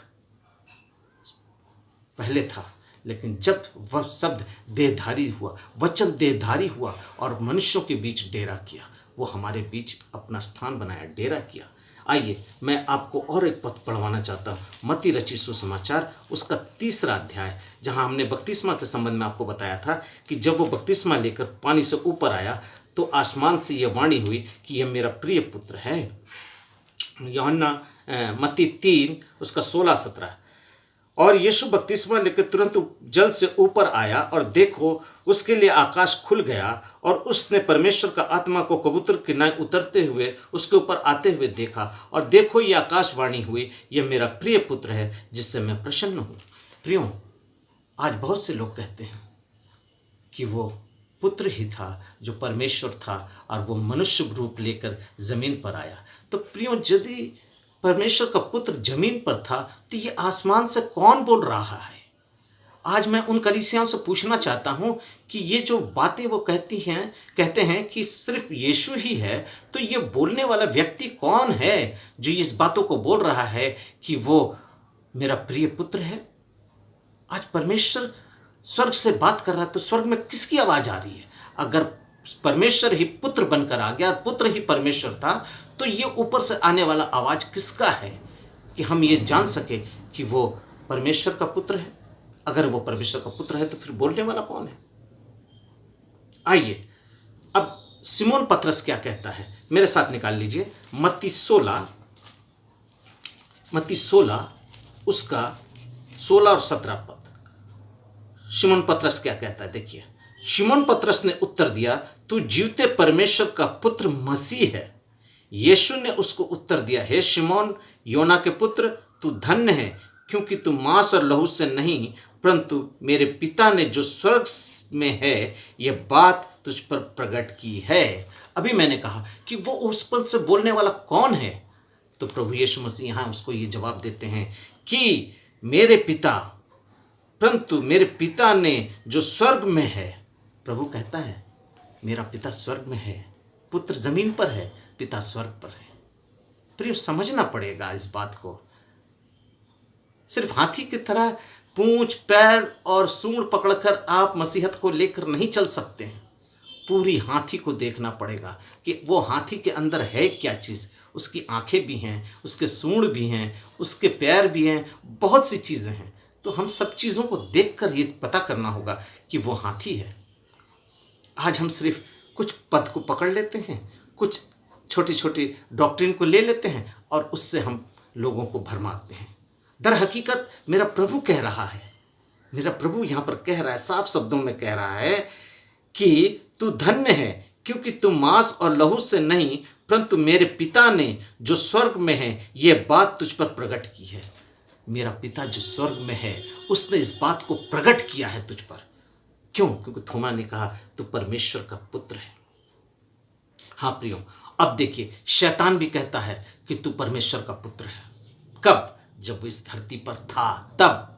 Speaker 2: पहले था, लेकिन जब वह शब्द देहधारी हुआ, वचन देहधारी हुआ और मनुष्यों के बीच डेरा किया, वो हमारे बीच अपना स्थान बनाया, डेरा किया। आइए मैं आपको और एक पद पढ़वाना चाहता हूँ, मत्ती रचित सुसमाचार उसका 3रा अध्याय, जहाँ हमने बपतिस्मा के संबंध में आपको बताया था कि जब वो बपतिस्मा लेकर पानी से ऊपर आया तो आसमान से यह वाणी हुई कि यह मेरा प्रिय पुत्र है। यूहन्ना मत्ती 3 उसका 16-17। और यीशु बपतिस्मा लेकर तुरंत जल से ऊपर आया और देखो उसके लिए आकाश खुल गया और उसने परमेश्वर का आत्मा को कबूतर के नाई उतरते हुए उसके ऊपर आते हुए देखा और देखो ये आकाशवाणी हुई, यह मेरा प्रिय पुत्र है जिससे मैं प्रसन्न हूँ। प्रियो, आज बहुत से लोग कहते हैं कि वो पुत्र ही था जो परमेश्वर था और वो मनुष्य रूप लेकर जमीन पर आया। तो प्रियो, यदि परमेश्वर का पुत्र जमीन पर था तो ये आसमान से कौन बोल रहा है? आज मैं उन कलीसियाओं से पूछना चाहता हूं कि ये जो बातें वो कहते हैं कि सिर्फ यीशु ही है, तो ये बोलने वाला व्यक्ति कौन है जो इस बातों को बोल रहा है कि वो मेरा प्रिय पुत्र है? आज परमेश्वर स्वर्ग से बात कर रहा है तो स्वर्ग में किसकी आवाज आ रही है? अगर परमेश्वर ही पुत्र बनकर आ गया, पुत्र ही परमेश्वर था, तो ये ऊपर से आने वाला आवाज किसका है कि हम ये जान सके कि वो परमेश्वर का पुत्र है? अगर वो परमेश्वर का पुत्र है तो फिर बोलने वाला कौन है? आइए अब सिमोन पतरस क्या कहता है, मेरे साथ निकाल लीजिए मत्ती 16 उसका 16 और 17 पद। शिमोन पतरस क्या कहता है, देखिए। शिमोन पतरस ने उत्तर दिया, तू जीवते परमेश्वर का पुत्र मसीह है। यीशु ने उसको उत्तर दिया, हे शिमोन योना के पुत्र, तू धन्य है, क्योंकि तू मांस और लहू से नहीं परंतु मेरे पिता ने जो स्वर्ग में है यह बात तुझ पर प्रकट की है। अभी मैंने कहा कि वो उस पद से बोलने वाला कौन है, तो प्रभु यीशु मसीह यहाँ उसको ये जवाब देते हैं कि मेरे पिता, परंतु मेरे पिता ने जो स्वर्ग में है। प्रभु कहता है मेरा पिता स्वर्ग में है, पुत्र जमीन पर है, पिता स्वर्ग पर है। प्रिय, समझना पड़ेगा इस बात को। सिर्फ हाथी की तरह पूंछ, पैर और सूंड पकड़कर आप मसीहत को लेकर नहीं चल सकते हैं। पूरी हाथी को देखना पड़ेगा कि वो हाथी के अंदर है क्या चीज़। उसकी आंखें भी हैं, उसके सूंड भी हैं, उसके पैर भी हैं, बहुत सी चीज़ें हैं। तो हम सब चीज़ों को देखकर ये पता करना होगा कि वो हाथी है। आज हम सिर्फ कुछ पद को पकड़ लेते हैं, कुछ छोटी छोटी डॉक्ट्रिन को ले लेते हैं और उससे हम लोगों को भरमाते हैं। दर हकीकत मेरा प्रभु कह रहा है, मेरा प्रभु यहाँ पर कह रहा है, साफ शब्दों में कह रहा है कि तू धन्य है, क्योंकि तू मांस और लहू से नहीं परंतु मेरे पिता ने जो स्वर्ग में है ये बात तुझ पर प्रकट की है। मेरा पिता जो स्वर्ग में है उसने इस बात को प्रकट किया है तुझ पर। क्यों? क्योंकि थोमा ने कहा तू परमेश्वर का पुत्र है। हाँ प्रियो, अब देखिए शैतान भी कहता है कि तू परमेश्वर का पुत्र है। कब? जब वो इस धरती पर था तब।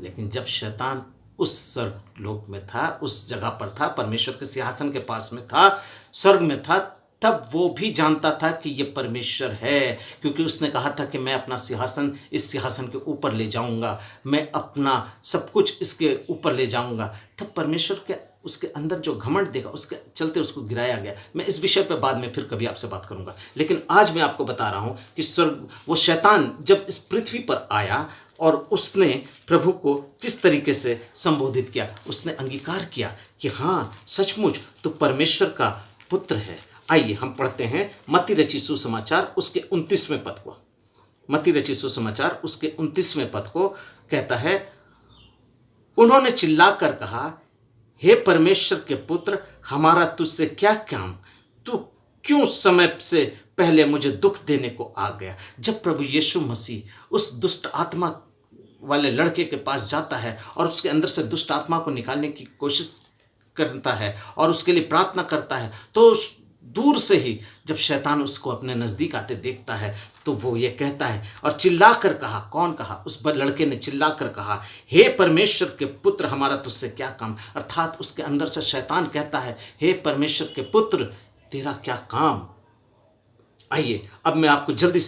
Speaker 2: लेकिन जब शैतान उस स्वर्ग लोक में था, उस जगह पर था, परमेश्वर के सिंहासन के पास में था, स्वर्ग में था, तब वो भी जानता था कि ये परमेश्वर है, क्योंकि उसने कहा था कि मैं अपना सिंहासन इस सिंहासन के ऊपर ले जाऊंगा, मैं अपना सब कुछ इसके ऊपर ले जाऊंगा। तब परमेश्वर के उसके अंदर जो घमंड देखा, उसके चलते उसको गिराया गया। मैं इस विषय पर बाद में फिर कभी आपसे बात करूंगा, लेकिन आज मैं आपको बता रहा हूं कि स्वर्ग वो शैतान जब इस पृथ्वी पर आया और उसने प्रभु को किस तरीके से संबोधित किया, उसने अंगीकार किया कि हाँ सचमुच तो परमेश्वर का पुत्र है। आइए हम पढ़ते हैं मत्ती रचित सुसमाचार उसके 29वें पद को। मत्ती रचित सुसमाचार उसके 29वें पद को कहता है, उन्होंने चिल्लाकर कहा, हे परमेश्वर के पुत्र, हमारा तुझसे क्या काम? तू क्यों समय से पहले मुझे दुख देने को आ गया। जब प्रभु यीशु मसीह उस दुष्ट आत्मा वाले लड़के के पास जाता है और उसके अंदर से दुष्ट आत्मा को निकालने की कोशिश करता है और उसके लिए प्रार्थना करता है, तो दूर से ही जब शैतान उसको अपने नज़दीक आते देखता है तो वो ये कहता है और चिल्ला कर कहा, कौन कहा? उस लड़के ने चिल्ला कर कहा, हे परमेश्वर के पुत्र, हमारा तुझसे क्या काम? अर्थात उसके अंदर से शैतान कहता है, हे परमेश्वर के पुत्र, तेरा क्या काम? आइए अब मैं आपको जल्दी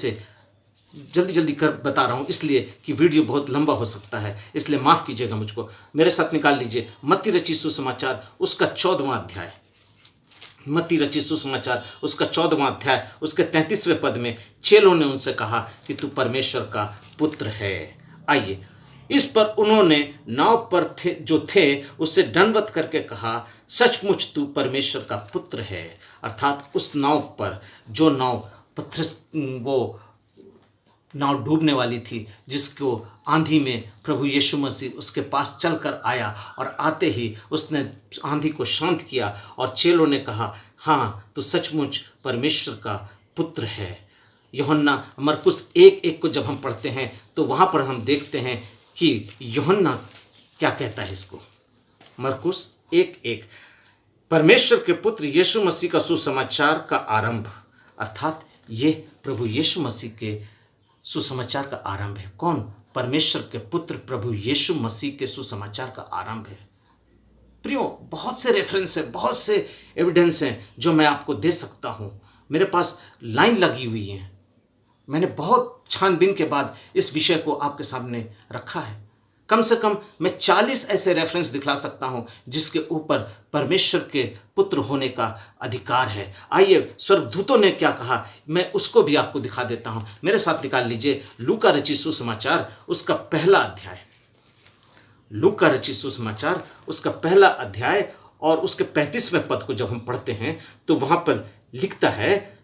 Speaker 2: कर बता रहा हूँ, इसलिए कि वीडियो बहुत लंबा हो सकता है, इसलिए माफ़ कीजिएगा मुझको। मेरे साथ निकाल लीजिए मत्ती रचित सुसमाचार उसका 14वां अध्याय। मत्ती रचित सुसमाचार उसका 14वां अध्याय उसके 33वें पद में चेलों ने उनसे कहा कि तू परमेश्वर का पुत्र है। आइए, इस पर उन्होंने नाव पर जो थे उससे दंडवत करके कहा, सचमुच तू परमेश्वर का पुत्र है। अर्थात उस नाव पर, जो नाव वो नाव डूबने वाली थी, जिसको आंधी में प्रभु यीशु मसीह उसके पास चलकर आया और आते ही उसने आंधी को शांत किया और चेलों ने कहा, हाँ तू सचमुच परमेश्वर का पुत्र है। यूहन्ना मरकुस 1:1 को जब हम पढ़ते हैं तो वहाँ पर हम देखते हैं कि यूहन्ना क्या कहता है इसको। मरकुस 1:1, परमेश्वर के पुत्र यीशु मसीह का सुसमाचार का आरंभ। अर्थात ये प्रभु यीशु मसीह के सुसमाचार का आरंभ है। कौन? परमेश्वर के पुत्र प्रभु यीशु मसीह के सुसमाचार का आरंभ है। प्रियो, बहुत से रेफरेंस हैं, बहुत से एविडेंस हैं जो मैं आपको दे सकता हूँ। मेरे पास लाइन लगी हुई है। मैंने बहुत छानबीन के बाद इस विषय को आपके सामने रखा है। कम से कम मैं 40 ऐसे रेफरेंस दिखला सकता हूं जिसके ऊपर परमेश्वर के पुत्र होने का अधिकार है। आइए, स्वर्गदूतों ने क्या कहा, मैं उसको भी आपको दिखा देता हूं। मेरे साथ निकाल लीजिए लूका रचित सुसमाचार उसका 1 अध्याय। लूका रचित सुसमाचार उसका 1 अध्याय और उसके 35वें पद को जब हम पढ़ते हैं तो वहां पर लिखता है,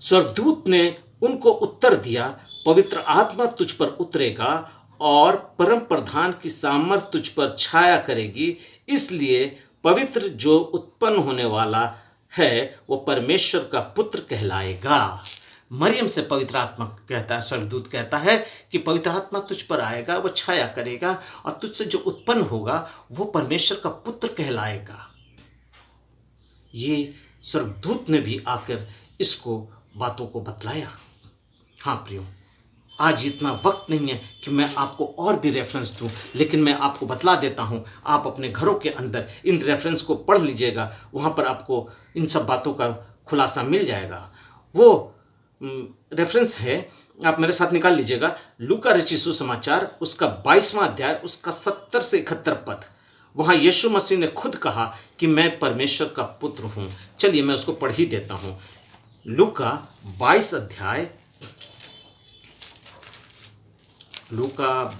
Speaker 2: स्वर्गदूत ने उनको उत्तर दिया, पवित्र आत्मा तुझ पर उतरेगा और परम प्रधान की सामर्थ तुझ पर छाया करेगी, इसलिए पवित्र जो उत्पन्न होने वाला है वो परमेश्वर का पुत्र कहलाएगा। मरियम से पवित्र आत्मा कहता है, स्वर्गदूत कहता है कि पवित्र आत्मा तुझ पर आएगा, वो छाया करेगा और तुझसे जो उत्पन्न होगा वो परमेश्वर का पुत्र कहलाएगा। ये स्वर्गदूत ने भी आकर इसको बातों को बतलाया। हाँ प्रियो, आज इतना वक्त नहीं है कि मैं आपको और भी रेफरेंस दूं, लेकिन मैं आपको बतला देता हूं। आप अपने घरों के अंदर इन रेफरेंस को पढ़ लीजिएगा, वहां पर आपको इन सब बातों का खुलासा मिल जाएगा। वो रेफरेंस है, आप मेरे साथ निकाल लीजिएगा, लूका रचित सुसमाचार उसका 22वां अध्याय उसका 70 से 71 पद। वहां यीशु मसीह ने खुद कहा कि मैं परमेश्वर का पुत्र हूं। चलिए मैं उसको पढ़ ही देता हूं। लूका 22 अध्याय, लूका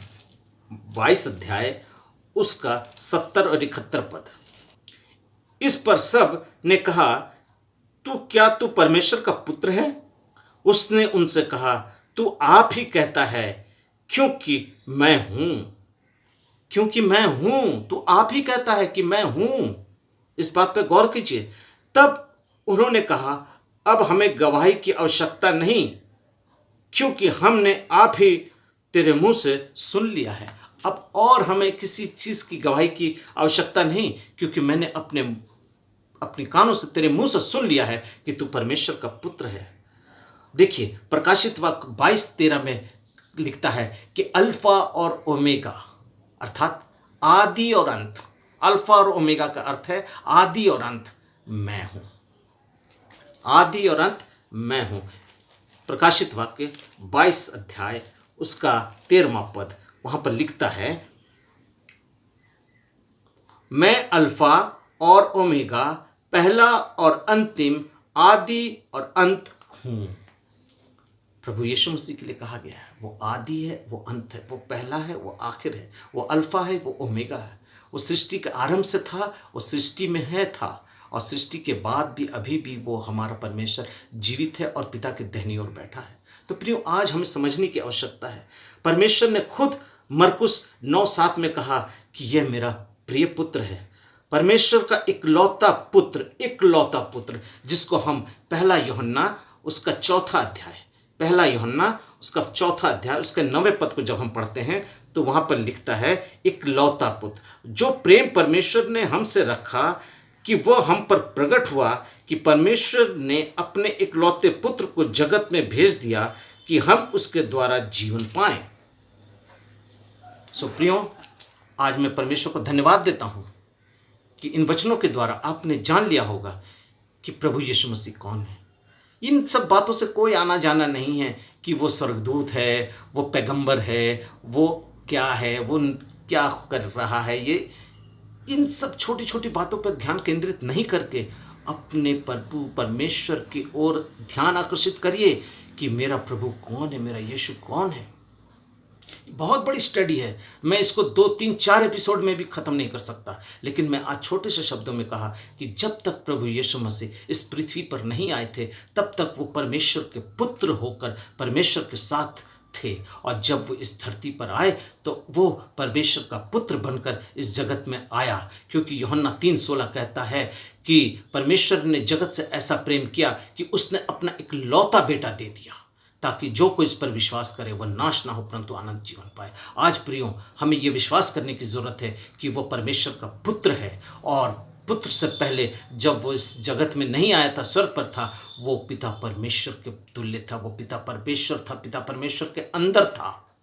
Speaker 2: 22 अध्याय उसका 70 और 71 पद। इस पर सब ने कहा, क्या तू परमेश्वर का पुत्र है? उसने उनसे कहा, तू आप ही कहता है, क्योंकि मैं हूं। तू आप ही कहता है कि मैं हूं। इस बात पर गौर कीजिए। तब उन्होंने कहा, अब हमें गवाही की आवश्यकता नहीं, क्योंकि हमने आप ही तेरे मुंह से सुन लिया है। अब और हमें किसी चीज़ की गवाही की आवश्यकता नहीं, क्योंकि मैंने अपने कानों से तेरे मुंह से सुन लिया है कि तू परमेश्वर का पुत्र है। देखिए, प्रकाशित वाक्य 22:13 में लिखता है कि अल्फा और ओमेगा, अर्थात आदि और अंत। अल्फा और ओमेगा का अर्थ है आदि और अंत, मैं हूं। आदि और अंत मैं हूं। प्रकाशित वाक्य 22 अध्याय उसका 13वां पद, वहां पर लिखता है, मैं अल्फा और ओमेगा, पहला और अंतिम, आदि और अंत हूं। प्रभु यीशु मसीह के लिए कहा गया है, वो आदि है, वो अंत है, वो पहला है, वो आखिर है, वो अल्फा है, वो ओमेगा है। वो सृष्टि के आरंभ से था, वो सृष्टि में था और सृष्टि के बाद भी अभी भी वो हमारा परमेश्वर जीवित है और पिता के दाहिनी ओर बैठा है। तो प्रियो, आज हमें समझने की आवश्यकता है। परमेश्वर ने खुद मरकुस 9:7 में कहा कि यह मेरा प्रिय पुत्र है। परमेश्वर का इकलौता पुत्र जिसको हम पहला यूहन्ना उसका चौथा अध्याय उसके 9वें पद को जब हम पढ़ते हैं तो वहां पर लिखता है, इकलौता पुत्र, जो प्रेम परमेश्वर ने हमसे रखा कि वो हम पर प्रकट हुआ कि परमेश्वर ने अपने इकलौते पुत्र को जगत में भेज दिया कि हम उसके द्वारा जीवन पाएं। सो प्रियो, आज मैं परमेश्वर को धन्यवाद देता हूं कि इन वचनों के द्वारा आपने जान लिया होगा कि प्रभु यीशु मसीह कौन है। इन सब बातों से कोई आना जाना नहीं है कि वो स्वर्गदूत है, वो पैगंबर है, वो क्या है, वो क्या कर रहा है। ये इन सब छोटी छोटी बातों पर ध्यान केंद्रित नहीं करके अपने प्रभु परमेश्वर की ओर ध्यान आकर्षित करिए कि मेरा प्रभु कौन है, मेरा यीशु कौन है। बहुत बड़ी स्टडी है, मैं इसको 2, 3, 4 एपिसोड में भी ख़त्म नहीं कर सकता, लेकिन मैं आज छोटे से शब्दों में कहा कि जब तक प्रभु यीशु मसीह इस पृथ्वी पर नहीं आए थे तब तक वो परमेश्वर के पुत्र होकर परमेश्वर के साथ थे, और जब वो इस धरती पर आए तो वो परमेश्वर का पुत्र बनकर इस जगत में आया, क्योंकि यूहन्ना 3:16 कहता है कि परमेश्वर ने जगत से ऐसा प्रेम किया कि उसने अपना इकलौता बेटा दे दिया ताकि जो कोई इस पर विश्वास करे वह नाश ना हो परंतु अनंत जीवन पाए। आज प्रियो, हमें ये विश्वास करने की ज़रूरत है कि वो परमेश्वर का पुत्र है, और पुत्र से पहले जब वो इस जगत में नहीं आया था, स्वर्ग पर था, वो पिता परमेश्वर के तुल्य था, वो पिता परमेश्वर था, पिता परमेश्वर के अंदर था।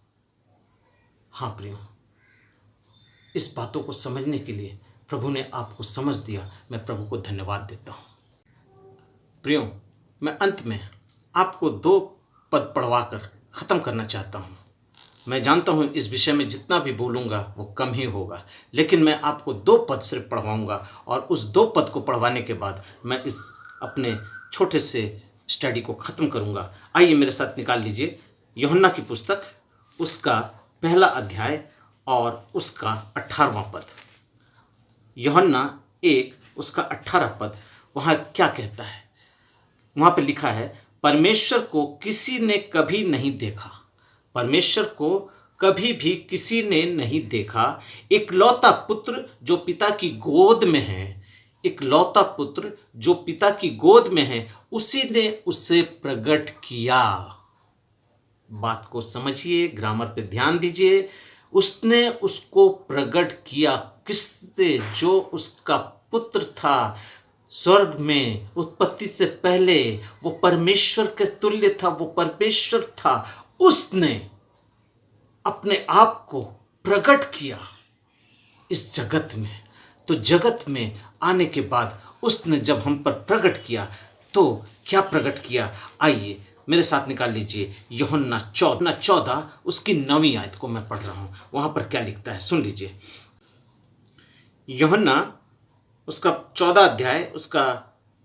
Speaker 2: हाँ प्रियो, इस बातों को समझने के लिए प्रभु ने आपको समझ दिया, मैं प्रभु को धन्यवाद देता हूँ। प्रियो, मैं अंत में आपको 2 पद पढ़वाकर ख़त्म करना चाहता हूँ। मैं जानता हूँ इस विषय में जितना भी बोलूँगा वो कम ही होगा, लेकिन मैं आपको 2 पद सिर्फ पढ़वाऊँगा, और उस 2 पद को पढ़वाने के बाद मैं इस अपने छोटे से स्टडी को ख़त्म करूँगा। आइए मेरे साथ निकाल लीजिए यूहन्ना की पुस्तक, उसका पहला अध्याय और उसका 18वां पद। यूहन्ना 1 उसका 18 पद, वहाँ क्या कहता है? वहाँ पे लिखा है, परमेश्वर को किसी ने कभी नहीं देखा, परमेश्वर को कभी भी किसी ने नहीं देखा, इकलौता पुत्र जो पिता की गोद में है, इकलौता पुत्र जो पिता की गोद में है, उसी ने उसे प्रकट किया। बात को समझिए, ग्रामर पे ध्यान दीजिए। उसने उसको प्रकट किया, किसने? जो उसका पुत्र था स्वर्ग में उत्पत्ति से पहले, वो परमेश्वर के तुल्य था, वो परमेश्वर था। उसने अपने आप को प्रकट किया इस जगत में। तो जगत में आने के बाद उसने जब हम पर प्रकट किया तो क्या प्रकट किया? आइए मेरे साथ निकाल लीजिए यूहन्ना 14 उसकी 9वीं आयत को मैं पढ़ रहा हूँ। वहाँ पर क्या लिखता है सुन लीजिए। यूहन्ना उसका 14 अध्याय उसका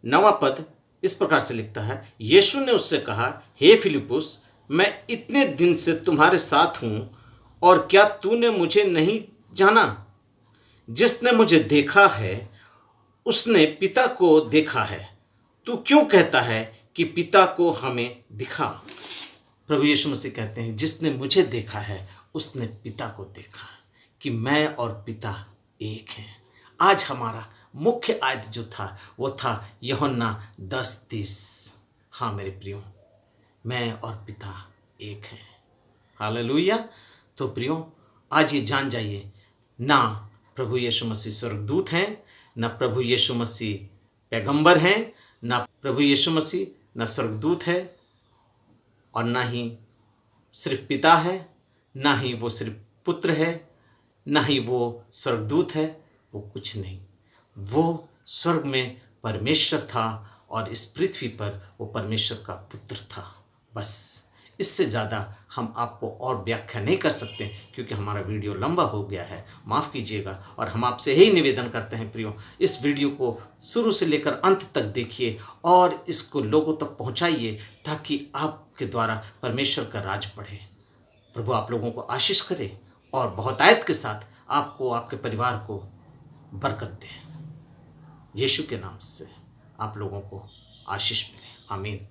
Speaker 2: 9वां पद इस प्रकार से लिखता है, यीशु ने उससे कहा, हे फिलिपुस, मैं इतने दिन से तुम्हारे साथ हूँ और क्या तूने मुझे नहीं जाना? जिसने मुझे देखा है उसने पिता को देखा है। तू क्यों कहता है कि पिता को हमें दिखा? प्रभु यीशु मसीह कहते हैं, जिसने मुझे देखा है उसने पिता को देखा, कि मैं और पिता एक हैं। आज हमारा मुख्य आयत जो था वो था यूहन्ना 10:30। हाँ मेरे प्रियो, मैं और पिता एक हैं। हालेलुया। तो प्रियो, आज ये जान जाइए, ना प्रभु यीशु मसीह स्वर्गदूत हैं, ना प्रभु यीशु मसीह पैगंबर हैं, ना प्रभु यीशु मसीह ना स्वर्गदूत है, और ना ही सिर्फ पिता है, ना ही वो सिर्फ पुत्र है, ना ही वो स्वर्गदूत है। वो कुछ नहीं, वो स्वर्ग में परमेश्वर था और इस पृथ्वी पर वो परमेश्वर का पुत्र था। बस इससे ज़्यादा हम आपको और व्याख्या नहीं कर सकते, क्योंकि हमारा वीडियो लंबा हो गया है, माफ़ कीजिएगा। और हम आपसे यही निवेदन करते हैं प्रियो, इस वीडियो को शुरू से लेकर अंत तक देखिए और इसको लोगों तक पहुंचाइए, ताकि आपके द्वारा परमेश्वर का राज बढ़े। प्रभु आप लोगों को आशीष करे और बहुतायत के साथ आपको, आपके परिवार को बरकत दे। यीशु के नाम से आप लोगों को आशीष मिले। आमीन।